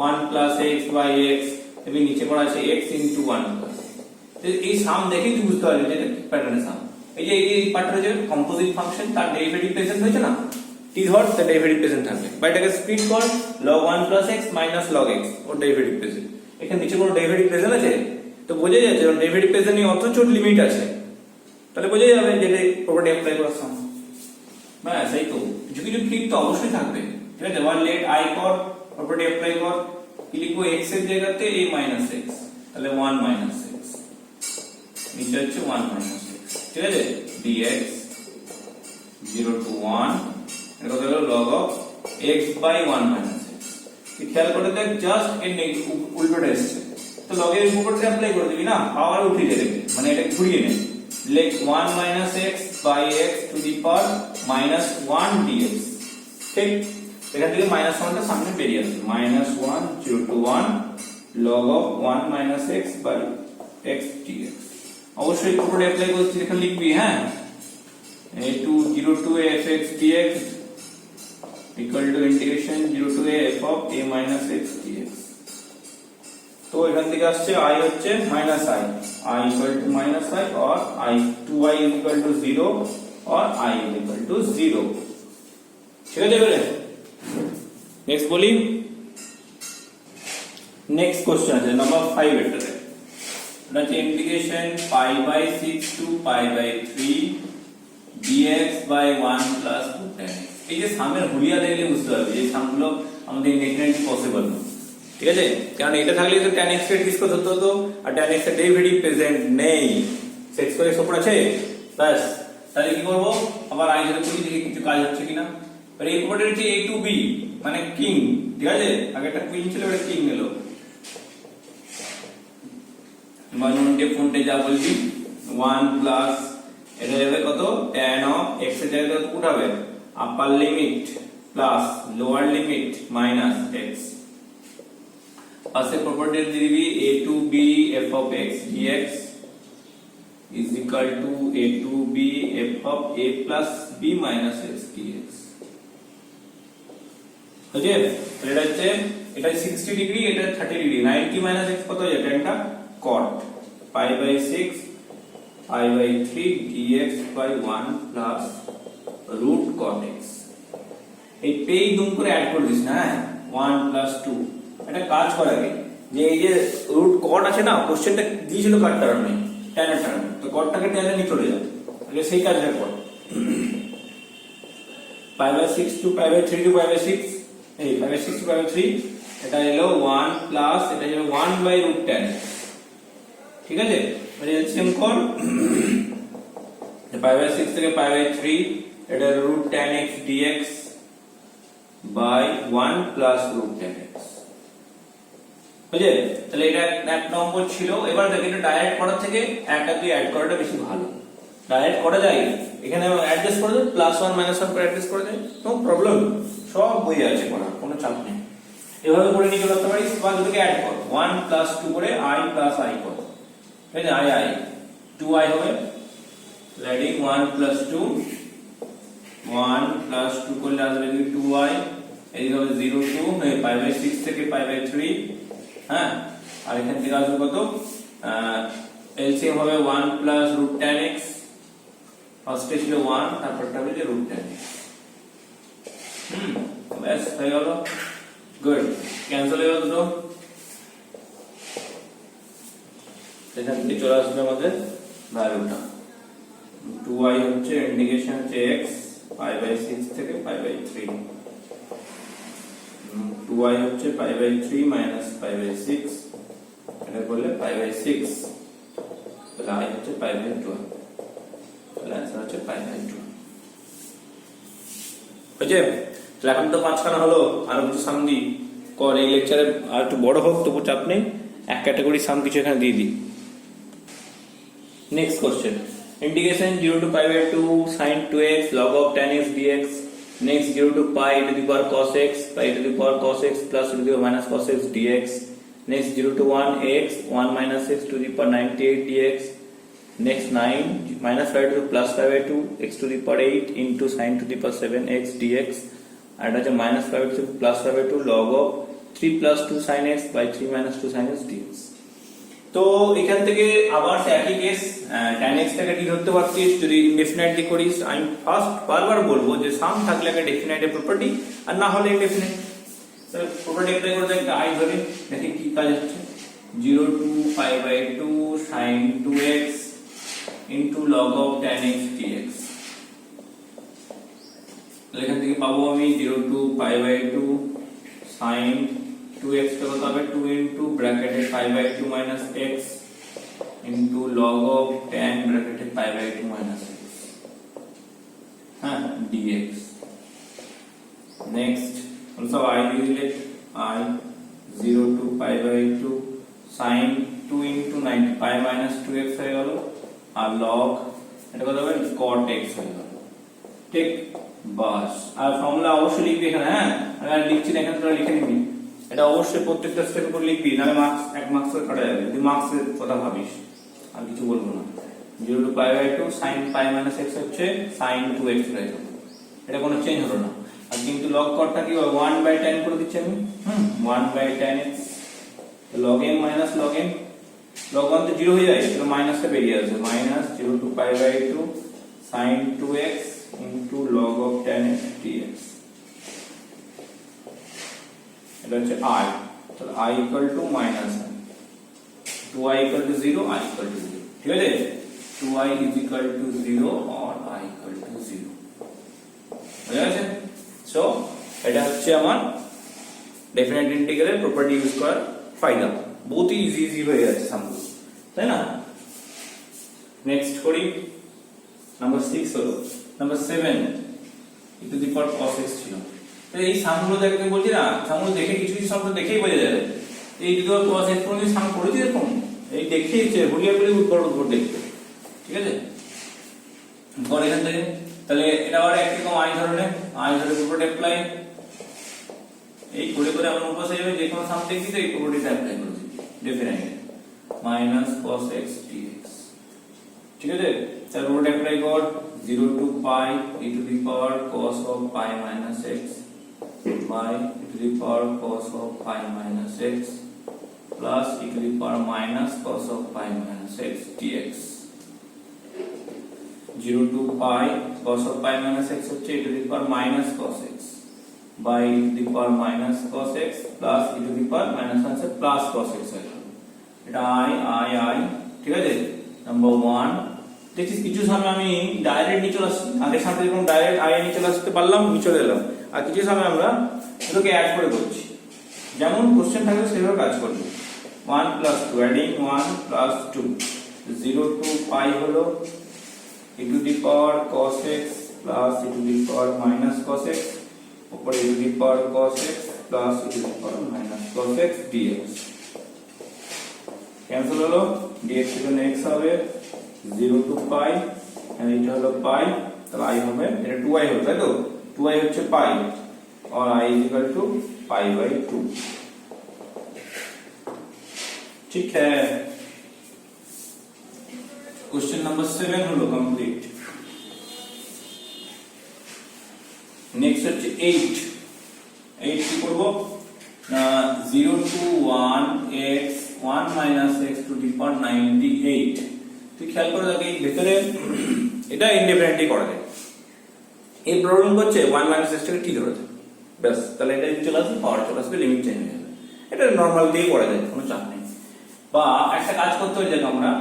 A: 1 plus x by x এবং নিচে পড়া আছে x into 1 plus, এই সাম দেখেই তুই বুঝতে পারবি যে এটা কি প্যাটার্নের সাম। এই যে এই পার্টটা যে কম্পোজিট ফাংশন তার ডেরিভেটিভ প্রেজেন্ট হয়েছে না, টি ধর তার ডেরিভেটিভ প্রেজেন্ট থাকবে, বা এটাকে স্প্লিট কর log 1 plus x minus log x ওর ডেরিভেটিভ প্রেজেন্ট, এখানে নিচে কোনো ডেরিভেটিভ প্রেজেন্ট আছে তো বোঝা যাচ্ছে ডেরিভেটিভ প্রেজেন্ট নিয়ে অত ছোট লিমিট আছে, তাহলে বোঝা যাবে যে এটা প্রপার্টি অ্যাপ্লাই করার সাম। ব্যাস এই তো, কিছু কিছু ট্রিক তো অবশ্যই থাকবে, ঠিক আছে? ওয়ান লেট i কর প্রপার্টি অ্যাপ্লাই কর, কি লিখবো x এর জায়গাতে a minus x, তাহলে 1 minus x নিচে হচ্ছে 1 minus x, ঠিক আছে? dx 0 to 1 এটা কত হলো log of x by 1 minus x। কি খেয়াল করে দেখ জাস্ট এর উল্টোটা এসেছে, তো log এর উপরটা অ্যাপ্লাই করে দিবি না, পাওয়ার উঠিয়ে দেবে, মানে এটা ঘুরিয়ে নে, লেখ 1 minus x by x to the power minus 1 dx, ঠিক? এখান থেকে মাইনাস 1টা সামনে বেরিয়ে আসবে, minus 1 0 to 1 log of 1 minus x by x dx। অবশ্যই পুরোটা অ্যাপ্লাই করছি, এখানে লিখবি হ্যাঁ a2 0 to a fx dx equal to integration 0 to a f of a minus x dx। তো এখান থেকে আসছে i হচ্ছে minus i equal to minus i or i 2i is equal to 0 or i is equal to 0। ঠিক আছে বলে next বলি। Next question আছে নাম্বার 5 এটাতে, এটা হচ্ছে integration pi by 6 to pi by 3 dx by 1 plus 2tan। এই যে সামের হুলিয়া দেখলে বুঝতে পারবে এই সামগুলো আমাদের ইনডেফিনিটলি পসিবল না, ঠিক আছে, কারণ এটা থাকলে তো tan x এর ডিসকাস হতে হতো, আর tan x এর ডেরিভেটিভ প্রেজেন্ট নেই, সেট করে সব আছে বাস। তাহলে কি করব, আবার আই ধরে করি দেখি কিছু কাজ হচ্ছে কিনা। আর এই প্রপার্টি হচ্ছে a to b মানে কিং, ঠিক আছে, আগে একটা কুইন ছিল এটা কিং এলো, মানে ফোনটে যা বলবি 1 প্লাস এটা যাবে কত tan of x এর জায়গায় কত উঠাবে upper limit plus lower limit minus x, পাশে প্রপার্টি দিবি a to b f of x dx is equal to a to b f of a plus b minus x dx। বুঝলে এটা হচ্ছে এটা 60 ডিগ্রি, এটা 30 ডিগ্রি, 90 মাইনাস x কত হয়ে যাবে এটা cot pi by 6 pi by 3 dx by 1 plus root cot x। এই পেই দুম করে অ্যাড করে দিস না 1 plus 2। এটা কাজ করা আগে যে এই যে রুট কট আছে না, কোশ্চেনটা দিয়েছিল কাট টার্মে tan এর টার্মে, তো কটটাকে tan এ নিয়ে চলে যাবে, আগে সেই কাজটা কর। pi by 6 to pi by 3 to pi by 6 এই pi by 6 to pi by 3 এটা হলো 1 প্লাস এটা হলো 1 by root tan, ঠিক আছে, মানে এলসিএম কর pi by 6 থেকে pi by 3 এটা root tan x dx by 1 plus root tan x। বুঝলে তাহলে এটা এক নম্বর ছিল। এবার দেখো এটা ডাইরেক্ট করার থেকে একটা দুই অ্যাড করাটা বেশি ভালো। ডাইরেক্ট করা যায়, এখানে অ্যাডজাস্ট করে দাও +1 -1 করে অ্যাডজাস্ট করে দেয়, নো প্রবলেম, সব বই আছে করা, কোনো চাপ নেই। এভাবে করে নিয়ে করতে পারিস বা দুটোকে অ্যাড কর 1 + 2 করে i + i কর, ঠিক আছে, i 2i হবে, অ্যাডিং 1 + 2 1 + 2 করলে আসবে 2i, এদিকে হবে 0 2 pi by 6 থেকে pi by 3, হ্যাঁ, আর এখান থেকে আসবে কত এলসিএম হবে 1 plus root tan x, ফার্স্টে ছিল 1 তারপরটা হবে যে root tan x। ব্যাস হয়ে গেল, গুড, ক্যান্সেল হয়ে গেল দুটো। এখান থেকে চলে আসবে আমাদের ভ্যালুটা 2i হচ্ছে ইন্টিগ্রেশন হচ্ছে x pi by 6 থেকে pi by 3, 2i হচ্ছে pi by 3 minus pi by 6, এটা করলে pi by 6, তাহলে i হচ্ছে pi by 12, তাহলে आंसर হচ্ছে pi by 12। বুঝে তাহলে এখন তো পাঁচখানা হলো, আর কিছু সাম দি কর, এই লেকচারে আর একটু বড় হোক তবু চাপ নেই, এক ক্যাটাগরি সাম কিছু এখানে দিয়ে দিই। Next question, integration 0 to pi by 2 sin 2x log of tan x dx, next 0 to pi to the power cos x pi to the power cos x plus to the power minus cos x dx, next 0 to 1 x 1 minus x to the power 98 dx, next 9 minus 5 to the plus 5 by 2 x to the power 8 into sin to the power 7 x dx, and আছে minus 5 to the plus 5 by 2 log of 3 plus 2 sin x by 3 minus 2 sin x dx। তো এখান থেকে আবার একই case, tan x টাকে কি ধরতে পারছিস যদি ইনডেফিনাইটলি করিস। আমি ফার্স্ট বারবার বলবো যে সাম থাকলে একটা ডেফিনাইট প্রপার্টি, আর না হলে ইনডেফিনাইট। তাহলে প্রপার্টি অ্যাপ্লাই করতে একটা i ধরে দেখি কি কাজ হচ্ছে, 0 to pi by 2 sin 2x into log of tan x dx। তাহলে এখান থেকে পাবো আমি 0 to pi by 2 sin 2x টা কত হবে 2 into ব্র্যাকেটে pi by 2 minus x into log of tan ব্র্যাকেটে pi by 2 minus x, হ্যাঁ, dx। নেক্সট also i দিলে i 0 to pi by 2 sin 2 into 90 pi minus 2x হয়ে গেল, আর log এটা কত হবে cot x হয়ে গেল, ঠিক, বাস। আর ফর্মুলা অবশ্যই লিখবি এখানে, হ্যাঁ, আর লিখছি না এখানে তোরা লিখে নিবি, এটা অবশ্যই প্রত্যেকটা স্টেপ করে লিখবি, নাহলে মার্কস 1 মার্কস করে কাটা যাবে যদি মার্কসের কথা ভাবিস। আর কিছু বলবো না। 0 to pi by 2 sin pi minus x হচ্ছে sin 2x বাই 2, এটা কোনো চেঞ্জ হলো না। আর কিন্তু log করটা কি হবে 1 by tan করে দিচ্ছি আমি, 1 by tan x log m minus log m, log 1 তো 0 হয়ে যায়, তাহলে মাইনাসটা বেরিয়ে আসবে, minus 0 to pi by 2 sin 2x into log of tan x dx, এটা হচ্ছে I, তাহলে I equal to minus 2i equal to 0, I equal to 0, ঠিক আছে, 2i is equal to 0 or I equal to 0, বুঝা গেছে? So এটা হচ্ছে আমার ডেফিনেট ইন্টিগ্রালের প্রপার্টি ইউজ করার ফায়দা, বহুত ইজি হয়ে যাচ্ছে সামগুলো, তাই না? নেক্সট করি নাম্বার 6 হলো, number 7 e to the power cos x ছিল। তো এই সামগুলো দেখতে বলছি না, সামগুলো দেখে কিছু কিছু শব্দ দেখেই বোঝা যাবে। এই e to the power cos x কোন সাম পড়েছি এরকম, এই দেখেইছে ভুলিয়াগুলি উৎপর দেখতে, ঠিক আছে? পরে এখান থেকে তাহলে এটা আবার একরকম i ধরনের, i ধরে প্রপার্টি অ্যাপ্লাই, এই করে করে আমরা উপরে যাবে, যে কোনো সাম দেখি তো এই প্রপার্টিটা অ্যাপ্লাই করছি, definitely minus cos x dx, ঠিক আছে? তাহলে প্রপার্টি অ্যাপ্লাই কর, 0 to pi e to the power cos of pi minus x by e to the power cos of pi minus x plus e to the power minus cos of pi minus x dx, 0 to pi cos of pi minus x হচ্ছে e to the power minus cos x by e to the power minus cos x plus e to the power minus আছে plus cos x হয়ে গেল, এটা I, ঠিক আছে? Number 1 দেখি কিছু সময় আমি ডাইরেক্ট নিচে আসছি, আগের সাথে যখন ডাইরেক্ট i নিচে আসতে পারলাম নিচে এলাম, আর কিছু সময় আমরা এটাকে অ্যাড করে করছি, যেমন কোশ্চেন থাকবে সেভাবে কাজ করব। 1 plus 2 adding 1 plus 2, 0 to pi হলো e to the power cos x plus e to the power minus cos x, উপরে e to the power cos x plus e to the power minus cos x dx, cancel হলো, dx এর জন্য x হবে 0 to pi, আর এটা হলো pi, তাহলে i হবে, এটা 2i হবে, তাই তো? 2i হচ্ছে pi और i is equal to pi by 2, ठीक है? क्वेश्चन नंबर 7 হলো कंप्लीट। नेक्स्ट হচ্ছে 8 কি করব, 0 to 1 x 1 minus x to the power 98, তুই খেয়াল করে দেখ এই ভিতরে এটা ইনডিপেন্ডেন্টলি করা যায়, এই প্রবলেম হচ্ছে 1 minus x টাকে ঠিক ধরে যায়, ব্যাস, তাহলে এটা চলে আসবে, পাওয়ার চলে আসবে, লিমিট চেঞ্জ হয়ে যাবে, এটা নরমাল দিয়ে করা যায়, কোনো চাপ নেই। বা একটা কাজ করতে হয়ে যায়, আমরা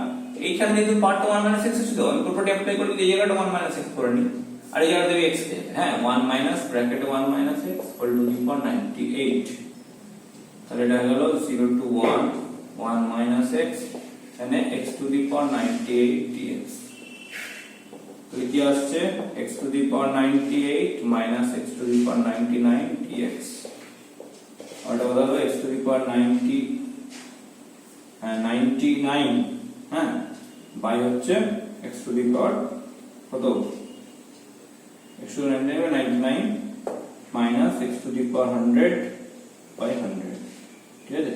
A: এইখানে যেহেতু পার্টটা 1 minus x ছিল, আমি প্রপার্টি অ্যাপ্লাই করে এই জায়গাটা 1 minus x করে নিই, আর এই জায়গাটা দেবে x কে, হ্যাঁ 1 minus ব্র্যাকেটে 1 minus x equal to the power 98, তাহলে এটা হলো 0 to 1 1 minus x এখানে x to the power 98 dx, তো কি আসছে x to the power 98 minus x to the power 99 dx, আর এটা হলো x to the power 99, হ্যাঁ, বাই হচ্ছে x to the power কত, x to the 99 minus x to the power 100 by 100, ঠিক আছে?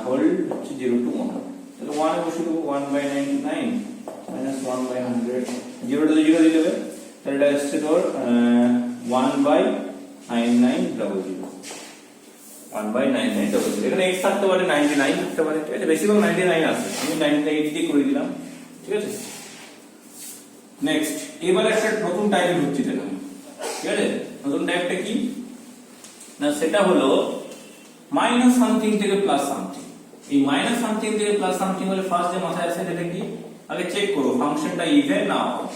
A: হোল হচ্ছে 0 to 1, তাহলে 1 এ বসে দেবো 1 by 99 minus 1 by 100, 0 to 0 দিয়ে দেবে, তাহলে এটা আসছে তোর 1 by 9900, 1 by 9900, এখানে x থাকতে পারে 99 থাকতে পারে, ঠিক আছে? বেশিরভাগ 99 আছে, আমি 99 দিয়ে করে দিলাম, ঠিক আছে? নেক্সট এবার একটা নতুন টাইপ হচ্ছে, দেখুন, ঠিক আছে? নতুন টাইপটা কি না, সেটা হলো মাইনাস সামথিং থেকে প্লাস সামথিং। এই মাইনাস সামথিং থেকে প্লাস সামথিং হলে ফার্স্ট যে মাথায় আসে সেটা কি, আগে চেক করো ফাংশনটা ইভেন না হয়,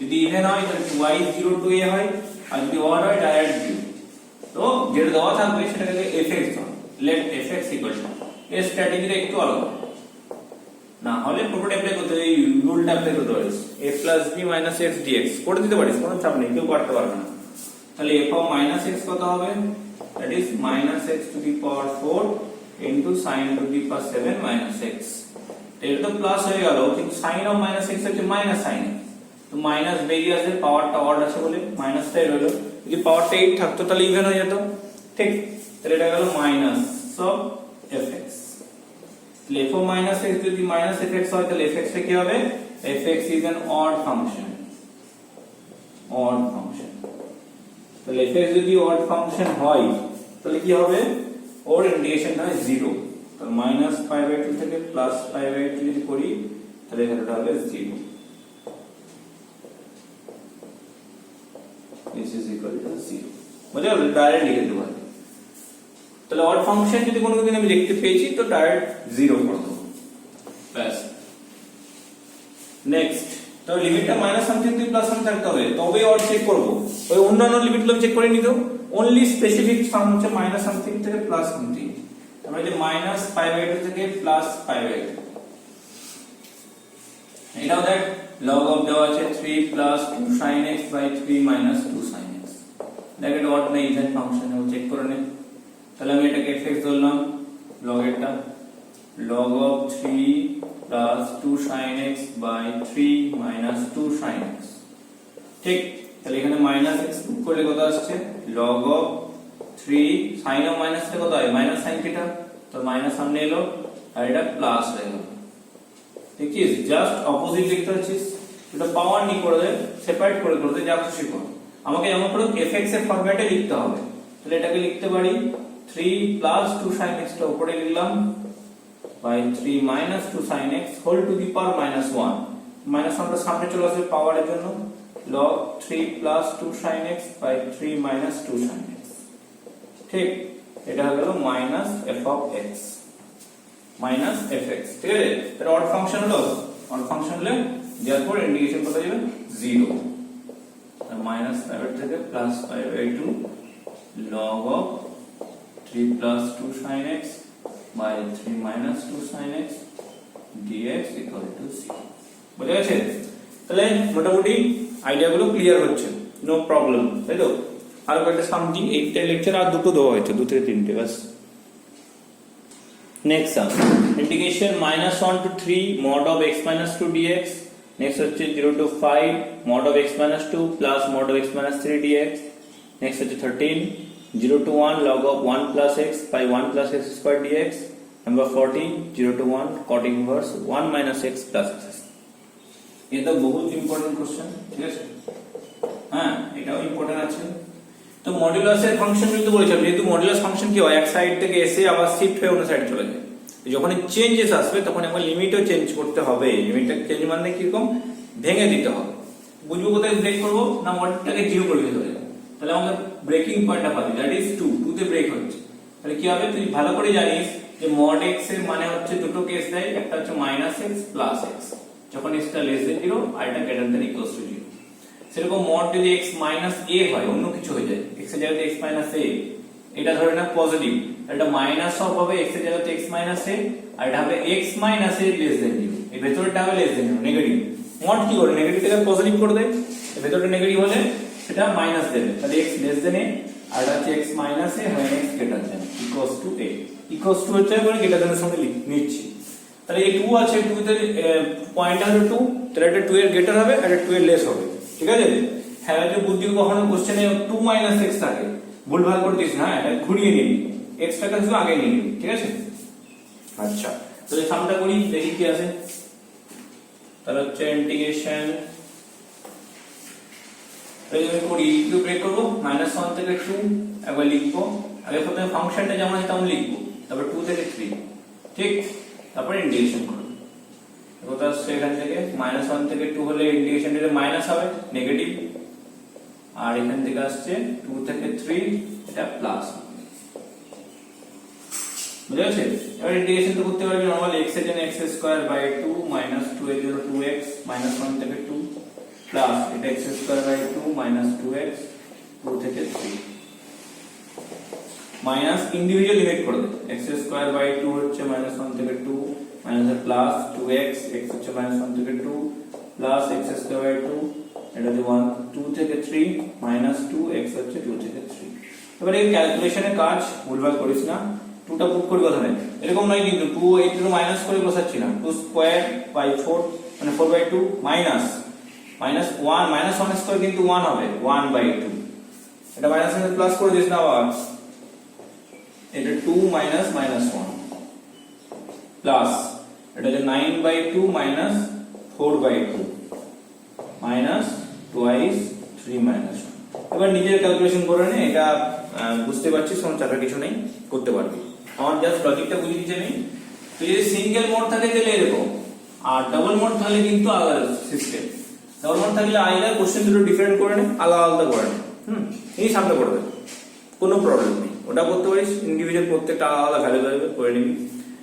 A: যদি ইভেন হয় তাহলে 2i 0 to a হয়, আর যদি অড হয় ডাইরেক্ট 0, তো যেটা দেওয়া থাকবে সেটাকে fx ধরো, লেট fx ইকুয়াল টু, এই স্ট্র্যাটেজিটা একটু আলাদা, না হলে প্রপার্টি অ্যাপ্লাই করতে হবে, এই রুলটা অ্যাপ্লাই করতে পারিস, a plus b minus x dx করে দিতে পারিস, কোনো চাপ নেই, কেউ করতে পারবে না। তাহলে f of minus x কত হবে, that is minus x to the power 4 into sin to the power 7 minus x, এটা তো প্লাস হয়ে গেল, কিন্তু sin of minus x হচ্ছে minus sin x, তো মাইনাস বেরিয়ে আসে, পাওয়ারটা অড আছে বলে মাইনাসটাই রইল, যদি পাওয়ারটা 8 থাকতো তাহলে ইভেন হয়ে যেত, ঠিক? তাহলে এটা গেল minus of fx, f of minus x যদি minus fx হয় তাহলে fx টা কি হবে? fx is an odd function, তাহলে fx যদি odd function হয় তাহলে কি হবে? ওর ইন্টিগ্রেশন হয় 0, তাহলে minus pi by 2 থেকে plus pi by 2 যদি করি তাহলে এটা হবে 0. this is equal to 0. বুঝা গেল? ডাইরেক্ট লিখে দেবো। তাহলে অড ফাংশন যদি কোনো দিন আমি দেখতে পেয়েছি তো ডাইরেক্ট 0 করে দেবো, ব্যাস। নেক্সট, তো লিমিটটা মাইনাস সামথিং থেকে প্লাস সামথিং থাকতে হবে, তবেই অড চেক করব। ওই অন্যান্য লিমিটগুলো চেক করে নিও, অনলি স্পেসিফিক সাম হচ্ছে মাইনাস সামথিং থেকে প্লাস সামথিং। তারপরে যে মাইনাস পাই বাই 2 থেকে প্লাস পাই বাই 2, এটাও দেখ log of দেওয়া আছে 3 plus 2 sin x by 3 minus 2 sin x। দেখ এটা অড না ইভেন ফাংশন, ও চেক করে নে। তাহলে আমি এটাকে fx ধরলাম, log এটা log of 3 plus 2 sin x by 3 minus 2 sin x, ঠিক। তাহলে এখানে মাইনাস x পুট করলে কত আসছে? log of 3 sin of minus টা কত হয়? মাইনাস sin থিটা, তো মাইনাস সামনে এলো আর এটা প্লাস হয়ে গেল। ঠিক আছে, জাস্ট অপোজিট লিখতে হচ্ছিস, এটা পাওয়ার নি করে দে, সেপারেট করে দে, যা খুশি কর। আমাকে যেমন করে fx এর ফরম্যাটে লিখতে হবে, তাহলে এটাকে লিখতে পারি 3 plus 2 sin x টা উপরে লিখলাম by 3 minus 2 sin x whole to the power minus 1, minus আমরা সামনে চলে আসবে পাওয়ারের জন্য, log 3 plus 2 sin x by 3 minus 2 sin x, ঠিক। এটা হলো minus f of x minus fx, ঠিক আছে। তাহলে অড ফাংশন হলো, অড ফাংশন হলে therefore ইন্টিগ্রেশন কত যাবে? 0, মাইনাস পাই থেকে plus pi by 2 log of 3 plus 2 sin x by 3 minus 2 sin x dx equal to 0। বুঝা গেছে? তাহলে মোটামুটি আইডিয়াগুলো ক্লিয়ার হচ্ছে, নো প্রবলেম, তাই তো? আর একটা সামথিং এইটা লেকচার আর দুটো দেওয়া হয়েছে, 2 থেকে 3টে বাস। Next sum, integration -1 to 3 mod of x minus 2 dx। Next হচ্ছে 0 to 5 mod of x minus 2 plus mod of x minus 3 dx। Next হচ্ছে 13 0 to 1 log of 1 plus x by 1 plus x square dx। Number 14 0 to 1 cot inverse 1 minus x plus x। ये तो बहुत important question, ঠিক আছে? হ্যাঁ, এটাও important আছে। তো মডুলাসের ফাংশন কিন্তু বলেছিলাম, যেহেতু মডুলাস ফাংশন কি হয়, এক সাইড থেকে এসে আবার শিফট হয়ে অন্য সাইডে চলে যায়, যখন চেঞ্জেস আসবে তখন আমার লিমিটও চেঞ্জ করতে হবে। লিমিটটা চেঞ্জ মানে কিরকম? ভেঙে দিতে হবে। বুঝবো কোথায় ব্রেক করবো? না মডেলটাকে 0 করে দিতে হবে, তাহলে আমাদের ব্রেকিং পয়েন্টটা পাবি, দ্যাট ইজ 2 তে ব্রেক হচ্ছে। তাহলে কি হবে? তুই ভালো করে জানিস যে mod x এর মানে হচ্ছে দুটো কেস দেয়, একটা হচ্ছে -x প্লাস x, যখন x টা লেস দেন 0 আর এটা গ্রেটার দেন ইকুয়ালস টু 0। সেরকম mod যদি x মাইনাস a হয়, অন্য কিছু হয়ে যায়, x এর জায়গাতে x মাইনাস a, এটা ধরে না পজিটিভ, এটা মাইনাস অফ হবে x এর জায়গাতে x মাইনাস a, আর এটা হবে x minus a less than 0, এই ভেতরটা হবে লেস দেন 0, নেগেটিভ। mod কি করে? নেগেটিভ থেকে পজিটিভ করে দেয়, এই ভেতরটা নেগেটিভ হলে সেটা মাইনাস দেবে, তাহলে x লেস দেন a, আর এটা হচ্ছে x মাইনাস a হয় x greater than equals to a, equals to হচ্ছে মানে গ্রেটার দেনের সঙ্গে নিচ্ছি। তাহলে এই 2 আছে, 2 তে পয়েন্ট হলো 2, তাহলে এটা 2 এর গ্রেটার হবে আর এটা 2 এর লেস হবে, ঠিক আছে? হ্যাঁ, যে বুদ্ধি কখনো কোশ্চেনে 2 মাইনাস x থাকে, ভুলভাল করে দিস না, এটা ঘুরিয়ে নিবি, x টাকে শুধু আগে নিয়ে নিবি, ঠিক আছে? আচ্ছা, তাহলে সামটা করি, দেখি কি আছে। তাহলে হচ্ছে ইন্টিগ্রেশন, তাহলে আমি করি কি ব্রেক করব, -1 থেকে 2 একবার লিখবো, আগে প্রথমে ফাংশনটা যেমন আছে তেমন লিখবো, তারপর 2 থেকে 3, ঠিক, তারপর ইন্টিগ্রেশন করব। কত আসছে এখান থেকে? -1 থেকে 2 হলে ইন্টিগ্রেশনটা মাইনাস হবে, নেগেটিভ, আর এখান থেকে আসছে 2 থেকে 3, এটা প্লাস। বুঝা গেছে? এবার ইন্টিগ্রেশন তো করতে পারবি নরমাল, x এর জন্য x² বাই 2 মাইনাস 2 এর জন্য 2x -1 থেকে 2 প্লাস এটা x² বাই 2 মাইনাস 2x 2 থেকে 3 মাইনাস ইন্ডিভিজুয়াল লিমিট করে দে, x² বাই 2 হচ্ছে -1 থেকে 2 মাইনাস প্লাস 2x, x হচ্ছে -1 থেকে 2 প্লাস x² বাই 2, এটা হচ্ছে 1 2 থেকে 3 মাইনাস 2, x হচ্ছে 2 থেকে 3। এবারে এই ক্যালকুলেশনের কাজ ভুলভাল করিস না, 2টা পুট করি কথা নেই, এরকম নয় কিন্তু 2 এই 2 মাইনাস করে বসাচ্ছি না, 2 স্কয়ার বাই 4 মানে 4 বাই 2 মাইনাস 1 -1 স্কয়ার কিন্তু 1 হবে, 1 বাই 2, এটা মাইনাস এর প্লাস করে দিস না আবার, এটা 2 মাইনাস -1, প্লাস এটা হচ্ছে 9/2 মাইনাস 4/2 মাইনাস টুয়াইস 3 মাইনাস 1। এবার নিজের ক্যালকুলেশন করে নে, এটা বুঝতে পারছিস কোনো চাপের কিছু নেই, করতে পারবি। আমার জাস্ট লজিকটা বুঝিয়ে দিচ্ছি আমি। তো যদি সিঙ্গেল মোড থাকে তাহলে এরকম, আর ডাবল মোড থাকলে কিন্তু আলাদা সিস্টেম। ডাবল মোড থাকলে আলাদা কোশ্চেন দুটো ডিফারেন্ট করে নে, আলাদা আলাদা করে নে, এই সামনে করবে, কোনো প্রবলেম নেই। ওটা করতে পারিস, ইন্ডিভিজুয়াল প্রত্যেকটা আলাদা ভ্যালু ভ্যালু করে নিবি,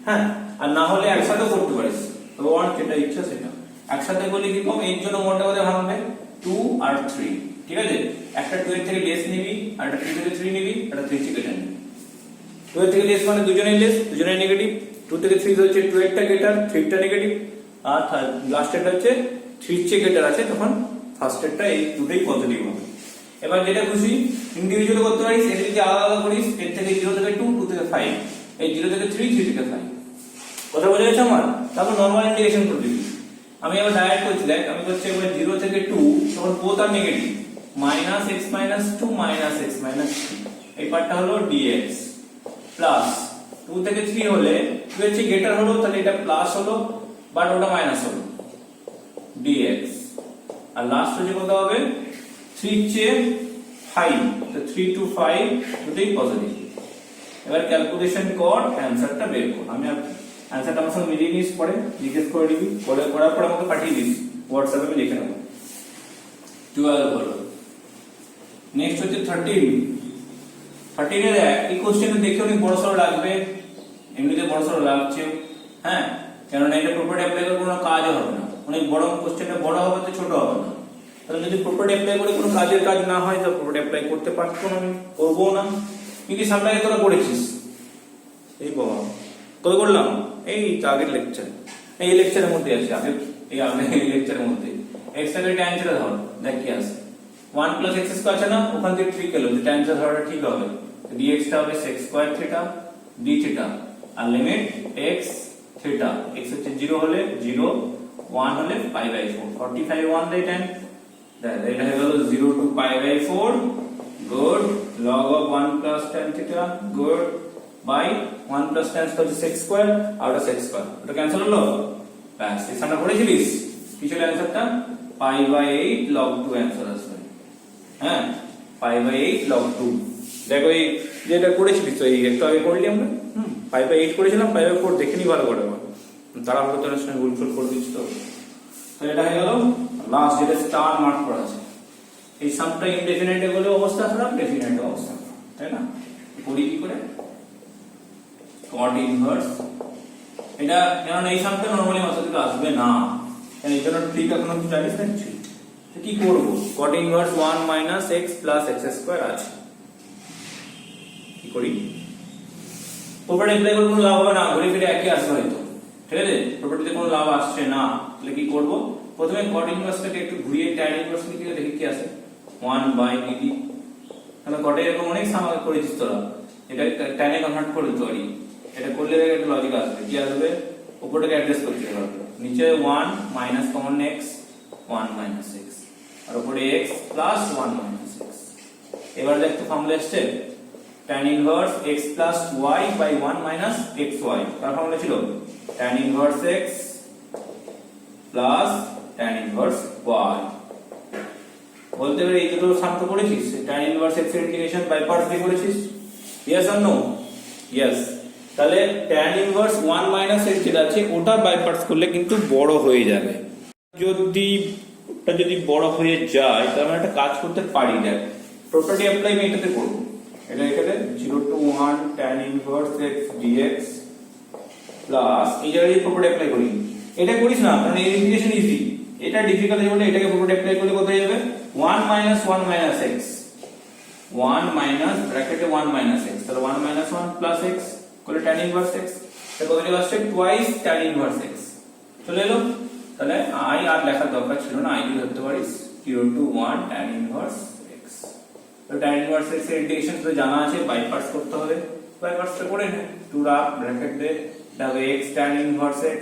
A: হ্যাঁ। আর না হলে একসাথেও করতে পারিস, তো ওয়ান যেটা ইচ্ছা সেটা একসাথে করলে কি কম, এর জন্য মোডটা কোথায় ভাঙবে 2 আর 3, ঠিক আছে। একটা 2 এর থেকে লেস নিবি, আর একটা 3 থেকে 3 নিবি, একটা 3 থেকে কেটে নিবি। 2 এর থেকে লেস মানে দুজনেই লেস, দুজনেই নেগেটিভ। 2 থেকে 3 হচ্ছে 2 এরটা গ্রেটার, 3 টা নেগেটিভ, আর লাস্টেরটা হচ্ছে 3 চেয়ে গ্রেটার আছে, তখন ফার্স্টেরটা এই দুটোই পজিটিভ হবে। এবার যেটা খুশি ইন্ডিভিজুয়াল করতে পারিস, এর যদি আলাদা আলাদা করিস, এর থেকে 0 থেকে 2, 2 থেকে 5, এই 0 থেকে 3, 3 থেকে 5, কথা বোঝা গেছে আমার? তারপর নরমাল ইন্টিগ্রেশন করে দিবি। আমি আবার ডাইরেক্ট করছি, দেখ আমি করছি এবার 0 থেকে 2, তখন বোথ আর নেগেটিভ, -x - 2 -x - 3, এই পার্টটা হলো dx, প্লাস 2 থেকে 3 হলে 2 এর চেয়ে গ্রেটার হলো, তাহলে এটা প্লাস হলো, বাট ওটা মাইনাস হলো, dx, আর লাস্ট হচ্ছে কত হবে 3 চেয়ে 5, তো 3 to 5 দুটোই পজিটিভ। এবার ক্যালকুলেশন কর, অ্যানসারটা বের কর। আমি অ্যানসারটা আমার সঙ্গে মিলিয়ে নিস, পরে জিজ্ঞেস করে দিবি, করার পর আমাকে পাঠিয়ে দিস হোয়াটসঅ্যাপে, আমি লিখে নেব। 12 হলো। নেক্সট হচ্ছে 13 এর এই কোশ্চেনে দেখে অনেক বড় সড় লাগবে, এমনিতে বড় সড় লাগছে, হ্যাঁ, কারণ এটা প্রপার্টি অ্যাপ্লাই করে কোনো কাজও হবে না, অনেক বড় কোশ্চেনটা বড় হবে তো ছোট হবে না। তাহলে যদি প্রপার্টি অ্যাপ্লাই করে কোনো কাজের কাজ না হয়, তো প্রপার্টি অ্যাপ্লাই করতে পারতো না, আমি করবো না। কিন্তু সামনে তোরা করেছিস, এই বাবা কত করলাম, এই আগের লেকচার, এই লেকচারের মধ্যে আছে, এই লেকচারের মধ্যে x এর tan থিটা ধর, দেখ কি আছে 1 + x² আছে না, ওখান থেকে 3 গেল, যে tan থিটা ধরাটা ঠিক হবে, dx টা হবে sec² থিটা d থিটা, আর লিমিট x থিটা, x হচ্ছে 0 হলে 0, 1 হলে π/4, 45 1 বাই 10, এটা হয়ে গেল 0 to π/4, good, log of 1 + tan theta, good, by 1 + tan হচ্ছে sec² আর ওটা sec², ওটা ক্যান্সেল হলো, ব্যাস। এই সামনে পড়েছিলিস কি ছিল অ্যানসারটা, π/8 log 2 অ্যানসার আসবে, হ্যাঁ, π/8 log 2। দেখো এই যেটা করেছিলিস তো, এই একটু আগে করলি আমরা, π/8 করেছিলাম, π/4 দেখে নি ভালো করে, তারা হয়তো তোর সঙ্গে ভুল করে দিচ্ছ। তো এটা হয়ে গেল লাস্ট, যেটা স্টার মার্ক করা আছে। এই সামটা ইনডেফিনিটে বলে অবস্থা খারাপ, ডেফিনিটে অবস্থা খারাপ, তাই না? করি কি করে, cot ইনভার্স, এটা কারণ এই সামটা নরমালি মাথা থেকে আসবে না, কারণ এই জন্য ট্রিক এখনো কিছু জানিস না কিছু, তো কি করব, cot ইনভার্স 1 - x + x² আছে, কি করি, প্রপার্টি অ্যাপ্লাই করে কোনো লাভ হবে না, ঘুরে ফিরে একই আসবে হয়তো, ঠিক আছে, প্রপার্টিতে কোনো লাভ আসছে না, তাহলে কি করব, প্রথমে cot ইনভার্সটাকে একটু ঘুরিয়ে tan ইনভার্স লিখে দেখি কি আসে, 1/dt, তাহলে cot এরকম অনেক সামান্য করেছিস তোরা, এটা tan এ কনভার্ট করে দিতে পারি, এটা করলে একটা লজিক আসবে, কি আসবে, উপরটাকে অ্যাড্রেস করতে হবে, নিচে 1 মাইনাস কমন x, 1 - x, আর উপরে x প্লাস 1 - x। এবার দেখতে ফর্মুলা আসছে, tan inverse x plus y by 1 minus xy, তার ফর্মুলা ছিল tan inverse x plus tan inverse y। বলতে পারি এই দুটো সাম তো করেছিস, tan ইনভার্স x এর ইন্টিগ্রেশন বাই পার্টস দিয়ে করেছিস, ইয়েস অর নো, ইয়েস। তাহলে tan ইনভার্স 1 - x যেটা আছে ওটা বাই পার্টস করলে কিন্তু বড় হয়ে যাবে, যদি বড় হয়ে যায় তাহলে আমরা একটা কাজ করতে পারি, দেখ প্রপার্টি অ্যাপ্লাই আমি এটাতে করব, এটা এখানে 0 to 1 tan inverse x dx plus এই জায়গায় প্রপার্টি অ্যাপ্লাই করি, এটা করিস না কারণ এই ইন্টিগ্রেশন ইজি, এটা ডিফিকাল্ট হলে এটাকে প্রপার্টি অ্যাপ্লাই করলে কত হয়ে যাবে, 1 - 1 - x, 1 মাইনাস ব্র্যাকেটে 1 - x, তাহলে 1 - 1 প্লাস x করলে tan ইনভার্স x, তাহলে কত চলে আসছে টুয়াইস tan ইনভার্স x চলে এলো। তাহলে i আর লেখার দরকার ছিল না, i দিয়ে ধরতে পারিস 0 to 1 tan ইনভার্স x। তো tan ইনভার্স x এর ইন্টিগ্রেশন তো জানা আছে, বাই পার্টস করতে হবে, বাই পার্টসটা করে নে, 2 রাখ ব্র্যাকেট দে, তাহলে x tan inverse x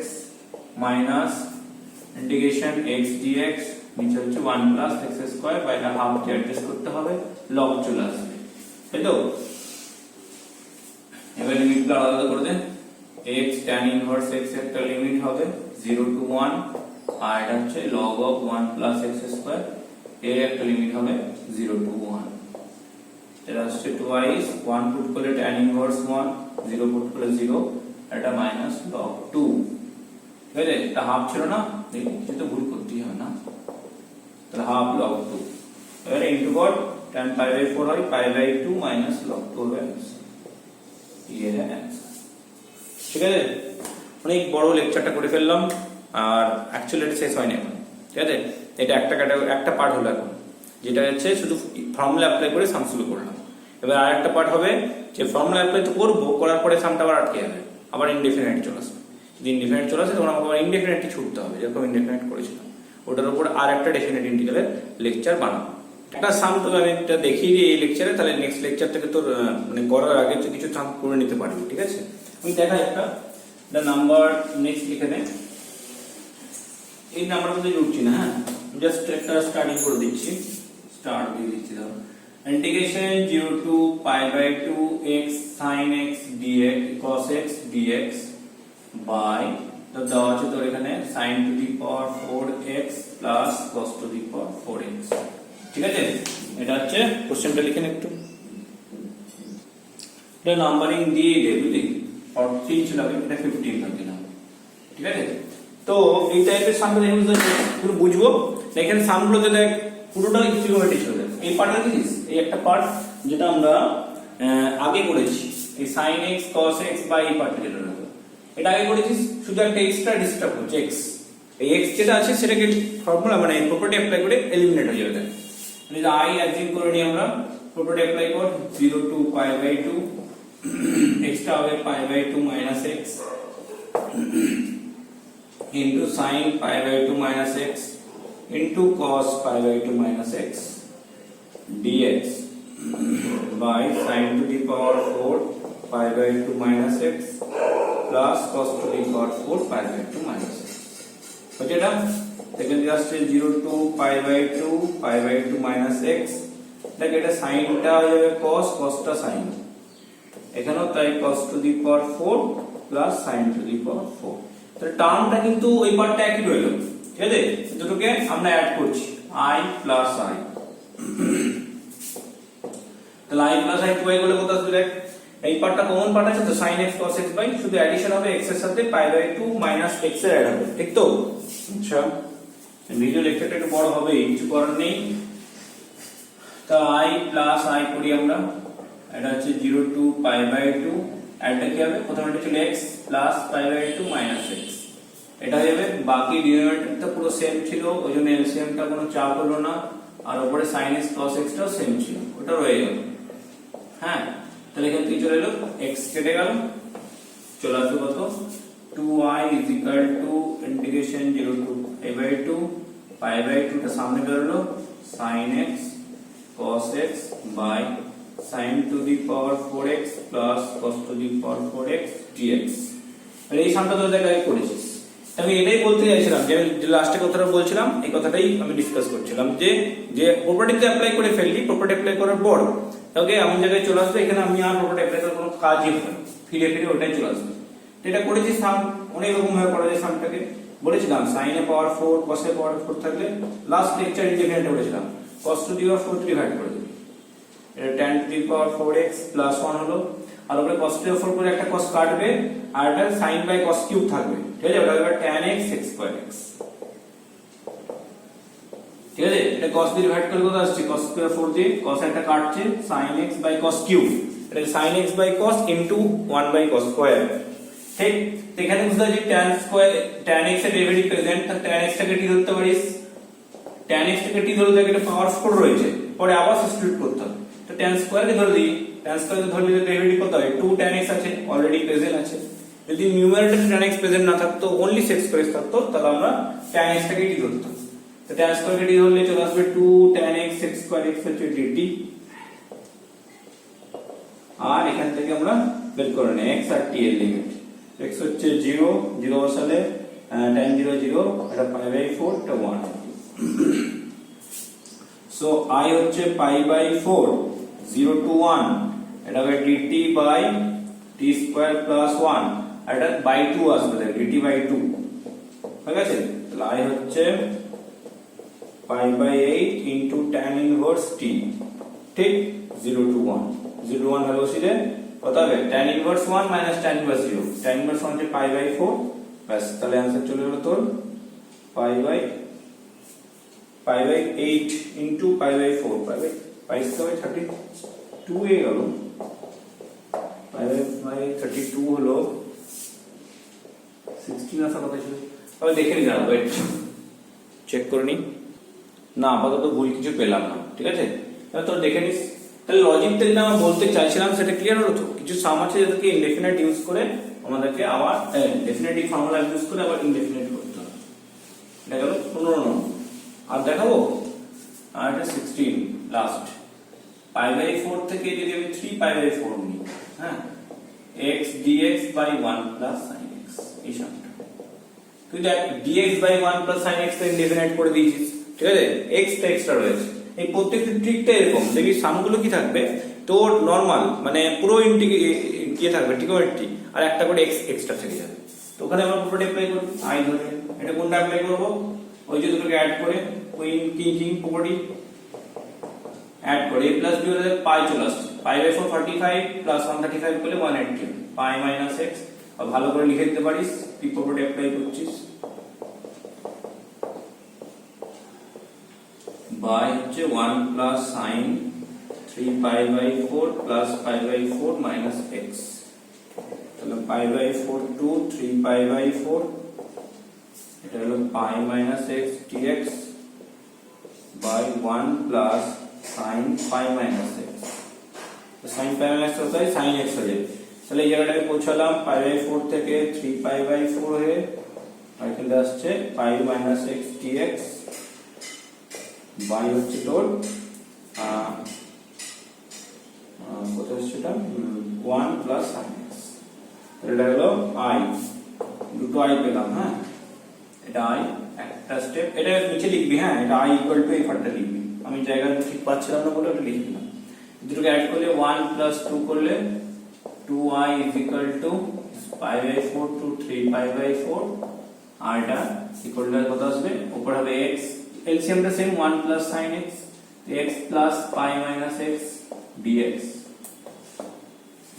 A: minus integration x dx, নিচে হচ্ছে 1 প্লাস x² বাইরে হাফ দিয়ে অ্যাডজাস্ট করতে হবে, লগ চলে আসবে, তাই তো। এবার লিমিটগুলো আলাদা করে দে, x tan ইনভার্স x একটা লিমিট হবে 0 to 1 আর এটা হচ্ছে log of 1 plus x square এর একটা লিমিট হবে 0 to 1 এটা হচ্ছে twice 1 পুট করলে tan ইনভার্স 1 0 পুট করলে 0 এটা মাইনাস log 2 ঠিক আছে এটা হাফ ছিল না দেখি কিছু তো ভুল করতেই হবে না তাহলে হাফ log 2 এবারে ইনটু কর tan pi by 4 হয় pi by 2 minus log 2 হবে ये है आंसर ঠিক আছে অনেক বড় লেকচারটা করে ফেললাম আর অ্যাকচুয়ালি এটা শেষ হয়নি এখন ঠিক আছে এটা একটা পার্ট হলো এখন যেটা হচ্ছে শুধু ফর্মুলা অ্যাপ্লাই করে সাম শুরু করলাম এবার আরেকটা পার্ট হবে যে ফর্মুলা অ্যাপ্লাই তো করব করার পরে সামটা আবার আটকে যাবে আবার ইনডিফিনিট চলে আসবে যদি ইনডিফিনিট চলে আসে তখন আমাকে আবার ইনডিফিনিটই ছুটতে হবে যেরকম ইনডিফিনিট করেছিলাম ওটার উপর আর একটা ডেফিনিট ইন্টিগ্রালের লেকচার বানাবো একটা সাম তোকে আমি এটা দেখিয়ে দিই এই লেকচারে তাহলে নেক্সট লেকচার থেকে তোর মানে করার আগে তুই কিছু সাম করে নিতে পারবি ঠিক আছে আমি দেখাই একটা the number next লিখে দেন এই নাম্বারটা তো জুড়ছি না হ্যাঁ জাস্ট একটা স্টার্টিং করে দিচ্ছি স্টার্ট দিয়ে দিচ্ছি ধরো integration 0 to pi by 2 x sin x dx cos x dx by তো দেওয়া আছে তোর এখানে sin to the power 4x plus cos to the power 4x ঠিক আছে এটা হচ্ছে কোশ্চেনটা লিখেন একটু এটা নাম্বারিং দিয়ে দে বুঝলি 3 ছিল এটা 15 করে দিলাম ঠিক আছে তো এই টাইপের সামগুলো দেখে পুরো বুঝবো এখানে সামগুলোতে দেখ পুরোটা ট্রিগোনোমেট্রি ছিল এই পার্টটা দেখিস এই একটা পার্ট যেটা আমরা আগে করেছি এই sin x cos x বা এই পার্টটা যেটা এটা আগে করেছিস শুধু একটা এক্সট্রা ডিস্টার্ব হচ্ছে x এই x যেটা আছে সেটাকে ফর্মুলা মানে প্রপার্টি অ্যাপ্লাই করে এলিমিনেট হয়ে যাবে মানে যে i অ্যাজিউম করে নিই আমরা প্রপার্টি অ্যাপ্লাই কর 0 to pi by 2 extra হবে pi by 2 minus x into sin pi by 2 minus x into cos pi by 2 minus x dx by sin to the power 4 pi by 2 minus x plus cos to the power 4 pi by 2 minus x okay এটা second আসছে 0 to pi by 2 minus x দেখ এটা সাইনটা হবে cos cosটা sin এখানেও তাই cos to the power 4 plus sin to the power 4 তাহলে টার্মটা কিন্তু ওই পার্টটা একই রইল ঠিক আছে দুটোকে আমরা অ্যাড করছি i plus i তাহলে i plus i টু গেলে কত আসবে দেখ এই পার্টটা কমন পার্ট আছে তো sin x cos x by শুধু অ্যাডিশন হবে x এর সাথে pi by 2 minus x এর অ্যাড হবে ঠিক তো আচ্ছা ভিডিও লেকচারটা একটু বড় হবে কিছু করার নেই তা i plus i করি আমরা এটা হচ্ছে 0 to pi by 2 এটা কি হবে প্রথমে এটা ছিল x plus pi by 2 minus x এটা হবে বাকি ডিনোমিনেটরটা পুরো সেম ছিল ওইজন্য এলসিএমটা কোনো চাপ হলো না আর উপরে sin x cos x টাও সেম ছিল ওটা রয়ে গেল হ্যাঁ তাহলে এখানে কি চলে এলো x কেটে গেল চলে আসবে কত 2i is equal to integration 0 to a by 2 pi by 2 টা সামনে বেরোলো sin x cos x by sin to the power 4x plus cos to the power 4x dx আর এই সামটা তো দেখা করেছিস আমি এটাই বলতে চাইছিলাম যে লাস্টে কথাটা বলছিলাম এই কথাটাই আমি ডিসকাস করছিলাম যে প্রপার্টিতে অ্যাপ্লাই করে ফেললি প্রপার্টি অ্যাপ্লাই করার পর ওকে এমন জায়গায় চলে আসবে এখানে আমি আর প্রপার্টি অ্যাপ্লাই করার কোনো কাজই হবে না ফিরে ওটাই চলে আসবে এটা করেছি সাম অনেক রকম ভাবে করা যায় সামটাকে বলেছিলাম sin এর পাওয়ার 4 cos এর পাওয়ার 4 থাকলে লাস্ট লেকচার ইন্টিগ্রেট বলেছিলাম cos to the power 4 divide করে দিবি এটা tan to the power 4x 1 হলো আর উপরে cos টু দি পাওয়ার 4 করে একটা cos কাটবে আর এটা sin বাই cos কিউব থাকবে ঠিক আছে ওটা হবে tan x x square x ঠিক আছে এটা cos দিয়ে ডিভাইড করলে কত আসছে cos স্কয়ার 4 দিয়ে cos একটা কাটছে sin x by cos cube এটা sin x by cos into 1 by cos square ঠিক এখানে বুঝতে পারছি tan x এর ডেরিভেটিভ প্রেজেন্ট তাহলে tan x টাকে কি ধরতে পারিস tan x টাকে কি ধরতে গেলে পাওয়ার 4 রয়েছে পরে আবার সাবস্টিটিউট করতে হবে তো tan স্কয়ার কে ধরে দিই tan স্কয়ার কে ধরলে ডেরিভেটিভ কত হয় 2 tan x আছে অলরেডি প্রেজেন্ট আছে যদি নিউমারেটরে tan x প্রেজেন্ট না থাকতো অনলি sec স্কয়ার থাকতো তাহলে আমরা tan x টাকে কি ধরতাম তো tan স্কয়ার কে ধরলে চলে আসবে 2 tan x sec square x হচ্ছে dt আর এখান থেকে আমরা বের করে নেব x আর t এর লিমিট x হচ্ছে 0 0 বসালে tan 0 0 এটা pi by 4 টা 1 সো i হচ্ছে pi by 4 0 to 1 এটা হবে dt by t square plus 1 আর এটা বাই 2 আসবে, দেখ dt বাই 2 ঠিক আছে। তাহলে i হচ্ছে pi by 8 into tan inverse t, ঠিক 0 to 1, 0 to 1 হলো বসিয়ে কত হবে tan inverse 1 minus tan inverse 0, tan inverse 1 হচ্ছে পাই বাই 4, বাস তাহলে आंसर চলে গেল তোর pi by 8 into pi by 4, pi square 32 এ গেল, পাই বাই 32 হলো 16 আসা কথা ছিল। তাহলে দেখে নিই, দাঁড়াও ওয়েট চেক করে নি, না আপাতত ভুল কিছু পেলাম না, ঠিক আছে। তাহলে তোর দেখে নিস। তাহলে লজিকটা যেটা আমরা বলতে চাইছিলাম সেটা ক্লিয়ার হলো তো? কিছু সাম আছে যেটাকে ইনডেফিনিট ইউজ করে আমাদেরকে আবার ডেফিনিটিভ ফর্মুলা ইউজ করে আবার ইনডেফিনিট করতে হবে। এটা গেল 15 নম্বর। আর দেখাবো আর এটা 16 লাস্ট, পাই বাই 4 থেকে যদি আমি 3 পাই বাই 4 নিই, হ্যাঁ x dx by 1 plus sin x, এই সংখ্যাটা তুই দেখ dx by 1 plus sin x টা ইনডেফিনিট করে দিয়েছিস, ঠিক আছে। x টা এক্সট্রা রয়েছে। এই প্রত্যেকটা ট্রিকটা এরকম, দেখবি সামগুলো কি থাকবে তোর নরমাল, মানে পুরো কি থাকবে ট্রিগোনোমেট্রি, আর একটা করে x এক্সট্রা থেকে যাবে। তো ওখানে আমরা পুরোটা অ্যাপ্লাই করব, i ধরে এটা কোনটা অ্যাপ্লাই করব, ওই যে দুটোকে অ্যাড করে ওই কিং প্রপার্টি অ্যাড করে a প্লাস b হলে পাই চলে আসছে, পাই বাই 4 45 প্লাস 135 করলে 180, পাই মাইনাস x, আর ভালো করে লিখে দিতে পারিস কি প্রপার্টি অ্যাপ্লাই করছিস, বাই হচ্ছে 1 plus sin 3 pi by 4 plus pi by 4 minus x, তাহলে pi by 4 to 3 pi by 4, এটা হলো pi minus x dx by 1 plus sin pi minus x, তো sin পাই মাইনাস x হয়ে sin x হয়ে যায়। তাহলে এই জায়গাটায় পৌঁছালাম পাই বাই 4 থেকে 3 পাই বাই 4 হয়ে, আর এখানে আসছে পাই মাইনাস x dx বাই হচ্ছে তোর কত হচ্ছে এটা 1 প্লাস sin x, এটা হলো i, দুটো i পেলাম, হ্যাঁ এটা i একটা স্টেপ, এটা নিচে লিখবি, হ্যাঁ এটা i ইকুয়াল টু এই পার্টটা লিখবি, আমি জায়গা ঠিক পাচ্ছিলাম না বলে ওটা লিখবি না। দুটোকে অ্যাড করলে 1 প্লাস 2 করলে 2i is equal to pi by 4 to 3 pi by 4, আর এটা ইকুয়াল টু কত আসবে, উপর হবে x, এলসিএমটা same 1 plus sin x, x plus pi minus x dx,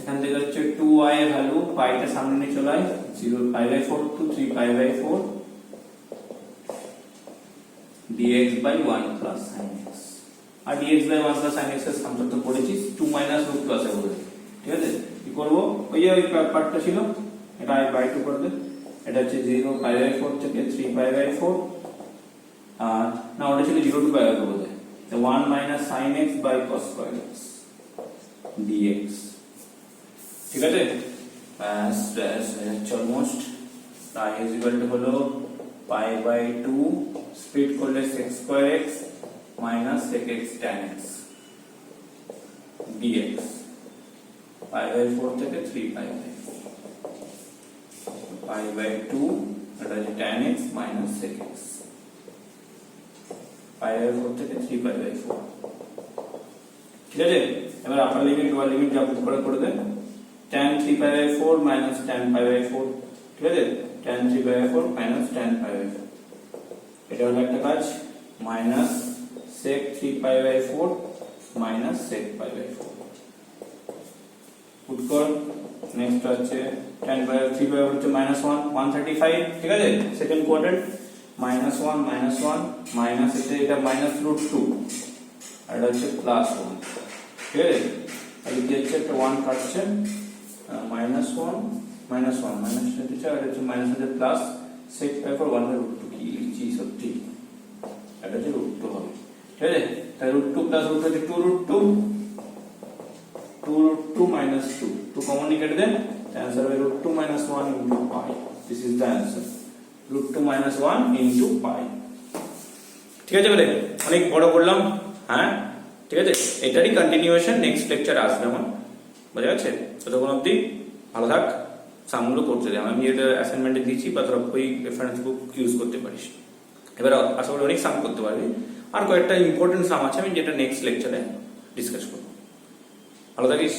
A: এখান থেকে হচ্ছে 2i এর ভ্যালু পাইটা সামনে নিয়ে চলে আয়, 0 pi by 4 to 3 pi by 4 dx by 1 plus sin x, আর dx by 1 plus sin x এর সামনে তো পড়েছিস 2 মাইনাস রুট টু আছে বলে, ঠিক আছে। কি করব, ওই যে ওই পার্টটা ছিল এটা i বাই 2 করে দে, এটা হচ্ছে 0 পাই বাই 4 থেকে 3 পাই বাই 4, আর না ওটা ছিল 0 টু পাই বাই 4 বলে, তো 1 minus sin x by cos square x dx, ঠিক আছে। ব্যাস অলমোস্ট তাই ইজ ইকুয়াল টু হলো পাই বাই 2 স্প্লিট করলে sec square x minus sec x tan x dx, pi by 4 থেকে 3 পাই বাই 4, পাই বাই 2 এটা হচ্ছে tan x minus sec x, pi by 4 থেকে 3 পাই বাই 4, ঠিক আছে। এবার আপার লিমিট লোয়ার লিমিট যা put করে দেন, tan 3 pi by 4 minus tan pi by 4, ঠিক আছে, tan 3 pi by 4 minus tan pi by 4, এটা হলো একটা কাজ, minus sec 3 pi by 4 minus sec pi by 4, put কর। নেক্সট হচ্ছে tan পাই বাই 3 পাই হচ্ছে মাইনাস 1 135, ঠিক আছে, সেকেন্ড কোয়াড্রেন্ট, মাইনাস 1 মাইনাস এটা মাইনাস রুট 2, আর এটা হচ্ছে প্লাস 1, ঠিক আছে। তাহলে কি হচ্ছে একটা 1 কাটছে, মাইনাস 1 মাইনাস হচ্ছে, আর হচ্ছে মাইনাস হচ্ছে plus sec pi 4 1 by root 2, কি লিখছি সত্যি, এটা হচ্ছে রুট 2 হবে, ঠিক আছে। তাহলে রুট 2 প্লাস রুট হচ্ছে 2 রুট 2 মাইনাস 2 কমন কেটে দেন, आंसर হবে root 2 minus 1 into pi. This is the answer. root 2 minus 1 into pi. ঠিক আছে বলে অনেক বড় করলাম, হ্যাঁ ঠিক আছে, এটারই কন্টিনিউয়েশন নেক্সট লেকচার আসবে আমার, বুঝা গেছে। ততক্ষণ অবধি ভালো থাক, সামগুলো করতে দে, আমি এটা অ্যাসাইনমেন্টে দিচ্ছি বা তোরা ওই রেফারেন্স বুক ইউজ করতে পারিস। এবার আশা করি অনেক সাম করতে পারবি, আর কয়েকটা ইম্পর্টেন্ট সাম আছে আমি যেটা নেক্সট লেকচারে ডিসকাস করবো। ভালো থাকিস।